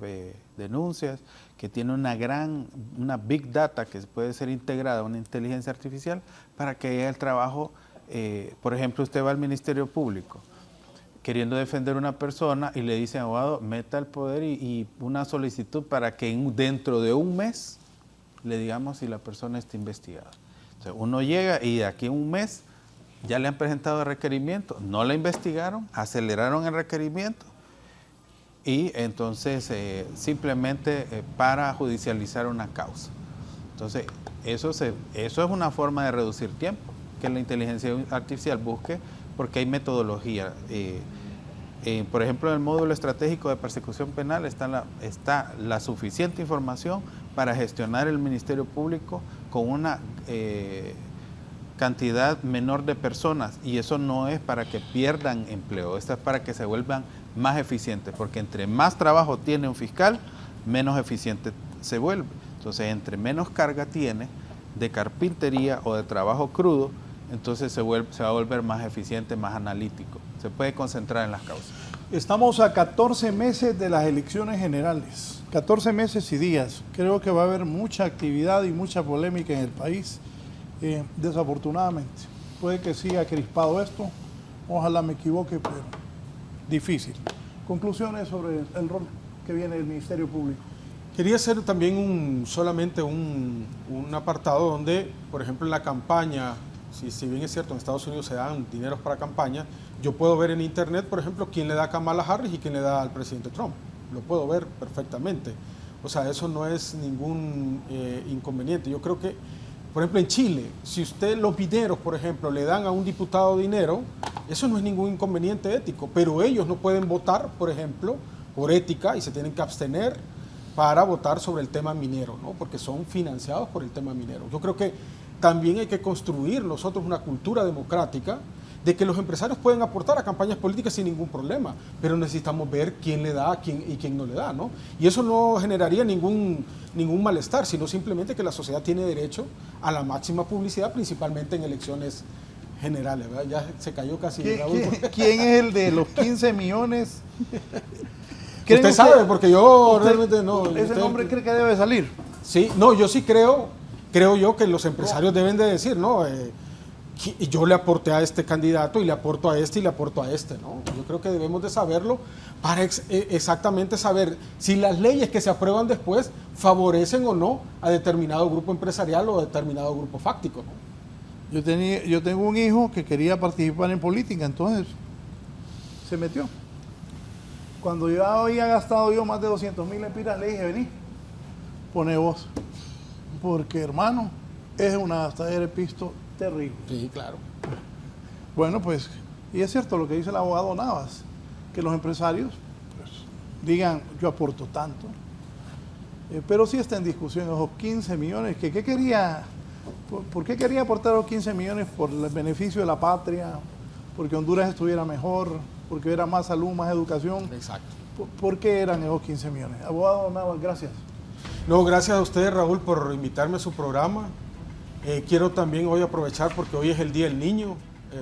denuncias, que tiene una big data que puede ser integrada a una inteligencia artificial para que haya el trabajo. Por ejemplo, usted va al Ministerio Público queriendo defender a una persona y le dice, abogado, meta el poder y una solicitud para que dentro de un mes le digamos si la persona está investigada. Entonces, uno llega y de aquí a un mes ya le han presentado el requerimiento, no la investigaron, aceleraron el requerimiento y entonces simplemente para judicializar una causa. Entonces, eso es una forma de reducir tiempo, que la inteligencia artificial busque, porque hay metodología. Por ejemplo, en el módulo estratégico de persecución penal está la suficiente información para gestionar el Ministerio Público con una cantidad menor de personas, y eso no es para que pierdan empleo, esto es para que se vuelvan más eficientes, porque entre más trabajo tiene un fiscal, menos eficiente se vuelve. Entonces, entre menos carga tiene de carpintería o de trabajo crudo, entonces se va a volver más eficiente, más analítico, se puede concentrar en las causas. Estamos a 14 meses de las elecciones generales, 14 meses y días. Creo que va a haber mucha actividad y mucha polémica en el país. Desafortunadamente, puede que siga crispado esto, ojalá me equivoque, pero difícil. Conclusiones sobre el rol que viene del Ministerio Público. Quería hacer también solamente un apartado donde, por ejemplo, en la campaña, si bien es cierto, en Estados Unidos se dan dineros para campaña, yo puedo ver en internet, por ejemplo, quién le da a Kamala Harris y quién le da al presidente Trump. Lo puedo ver perfectamente. O sea, eso no es ningún inconveniente. Yo creo que, por ejemplo, en Chile, si usted los dineros, por ejemplo, le dan a un diputado dinero, eso no es ningún inconveniente ético, pero ellos no pueden votar, por ejemplo, por ética, y se tienen que abstener para votar sobre el tema minero, ¿no? Porque son financiados por el tema minero. Yo creo que también hay que construir nosotros una cultura democrática de que los empresarios pueden aportar a campañas políticas sin ningún problema, pero necesitamos ver quién le da y quién no le da, ¿no? Y eso no generaría ningún malestar, sino simplemente que la sociedad tiene derecho a la máxima publicidad, principalmente en elecciones generales, ¿verdad? Ya se cayó casi. ¿Quién es el de los 15 millones? Usted sabe, porque yo realmente no. ¿Ese nombre cree que debe salir? Sí, no, yo sí creo yo que los empresarios deben de decir, ¿no? Yo le aporté a este candidato y le aporto a este y le aporto a este, ¿no? Yo creo que debemos de saberlo para exactamente saber si las leyes que se aprueban después favorecen o no a determinado grupo empresarial o a determinado grupo fáctico, ¿no? Yo tengo un hijo que quería participar en política, entonces se metió. Cuando yo había gastado más de 200,000 lempiras, le dije, vení, pone vos. Porque, hermano, es una gastadera de pisto terrible. Sí, claro. Bueno, pues, y es cierto lo que dice el abogado Navas, que los empresarios pues, digan, yo aporto tanto. Pero sí está en discusión esos 15 millones, que ¿qué quería? ¿Por qué quería aportar los 15 millones? Por el beneficio de la patria, porque Honduras estuviera mejor, porque hubiera más salud, más educación. Exacto. ¿Por qué eran esos 15 millones? Abogado Navas, gracias. No, gracias a ustedes, Raúl, por invitarme a su programa. Quiero también hoy aprovechar, porque hoy es el Día del Niño,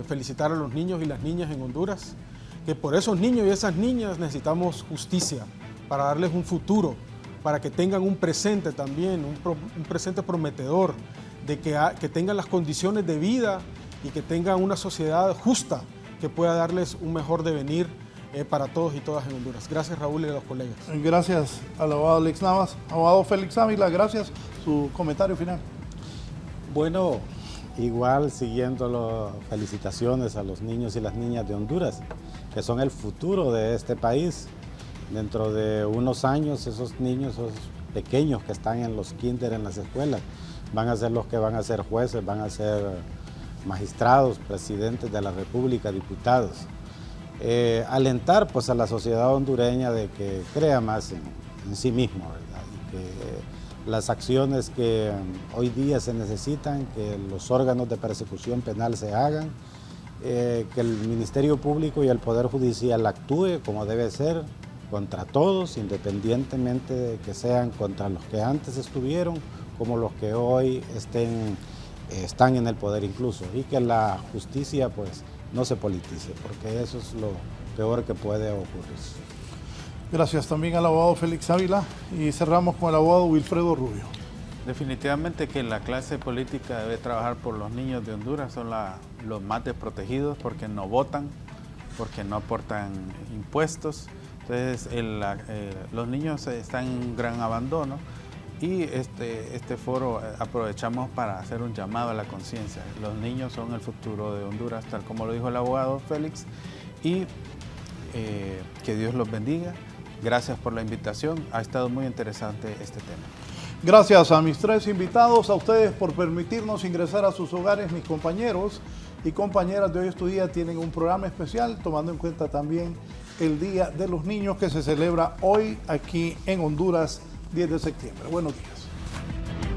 felicitar a los niños y las niñas en Honduras, que por esos niños y esas niñas necesitamos justicia, para darles un futuro, para que tengan un presente también, un presente prometedor, de que tengan las condiciones de vida y que tengan una sociedad justa que pueda darles un mejor devenir para todos y todas en Honduras. Gracias, Raúl, y a los colegas. Gracias al abogado Alex Navas. Abogado Félix Ávila, gracias. Su comentario final. Bueno, igual siguiendo las felicitaciones a los niños y las niñas de Honduras, que son el futuro de este país. Dentro de unos años, esos niños, esos pequeños que están en los kinder, en las escuelas, van a ser los que van a ser jueces, van a ser magistrados, presidentes de la República, diputados. Alentar pues a la sociedad hondureña de que crea más en sí mismo, ¿verdad? Y que las acciones que hoy día se necesitan, que los órganos de persecución penal se hagan, que el Ministerio Público y el Poder Judicial actúe como debe ser contra todos, independientemente de que sean contra los que antes estuvieron, como los que hoy están en el poder incluso, y que la justicia pues no se politice, porque eso es lo peor que puede ocurrir. Gracias también al abogado Félix Ávila y cerramos con el abogado Wilfredo Rubio. Definitivamente que la clase política debe trabajar por los niños de Honduras, son los más desprotegidos porque no votan, porque no aportan impuestos. Entonces los niños están en un gran abandono y este foro aprovechamos para hacer un llamado a la conciencia. Los niños son el futuro de Honduras, tal como lo dijo el abogado Félix, y que Dios los bendiga. Gracias por la invitación, ha estado muy interesante este tema. Gracias a mis tres invitados, a ustedes por permitirnos ingresar a sus hogares. Mis compañeros y compañeras de Hoy es tu Día tienen un programa especial, tomando en cuenta también el Día de los Niños que se celebra hoy aquí en Honduras, 10 de septiembre. Buenos días.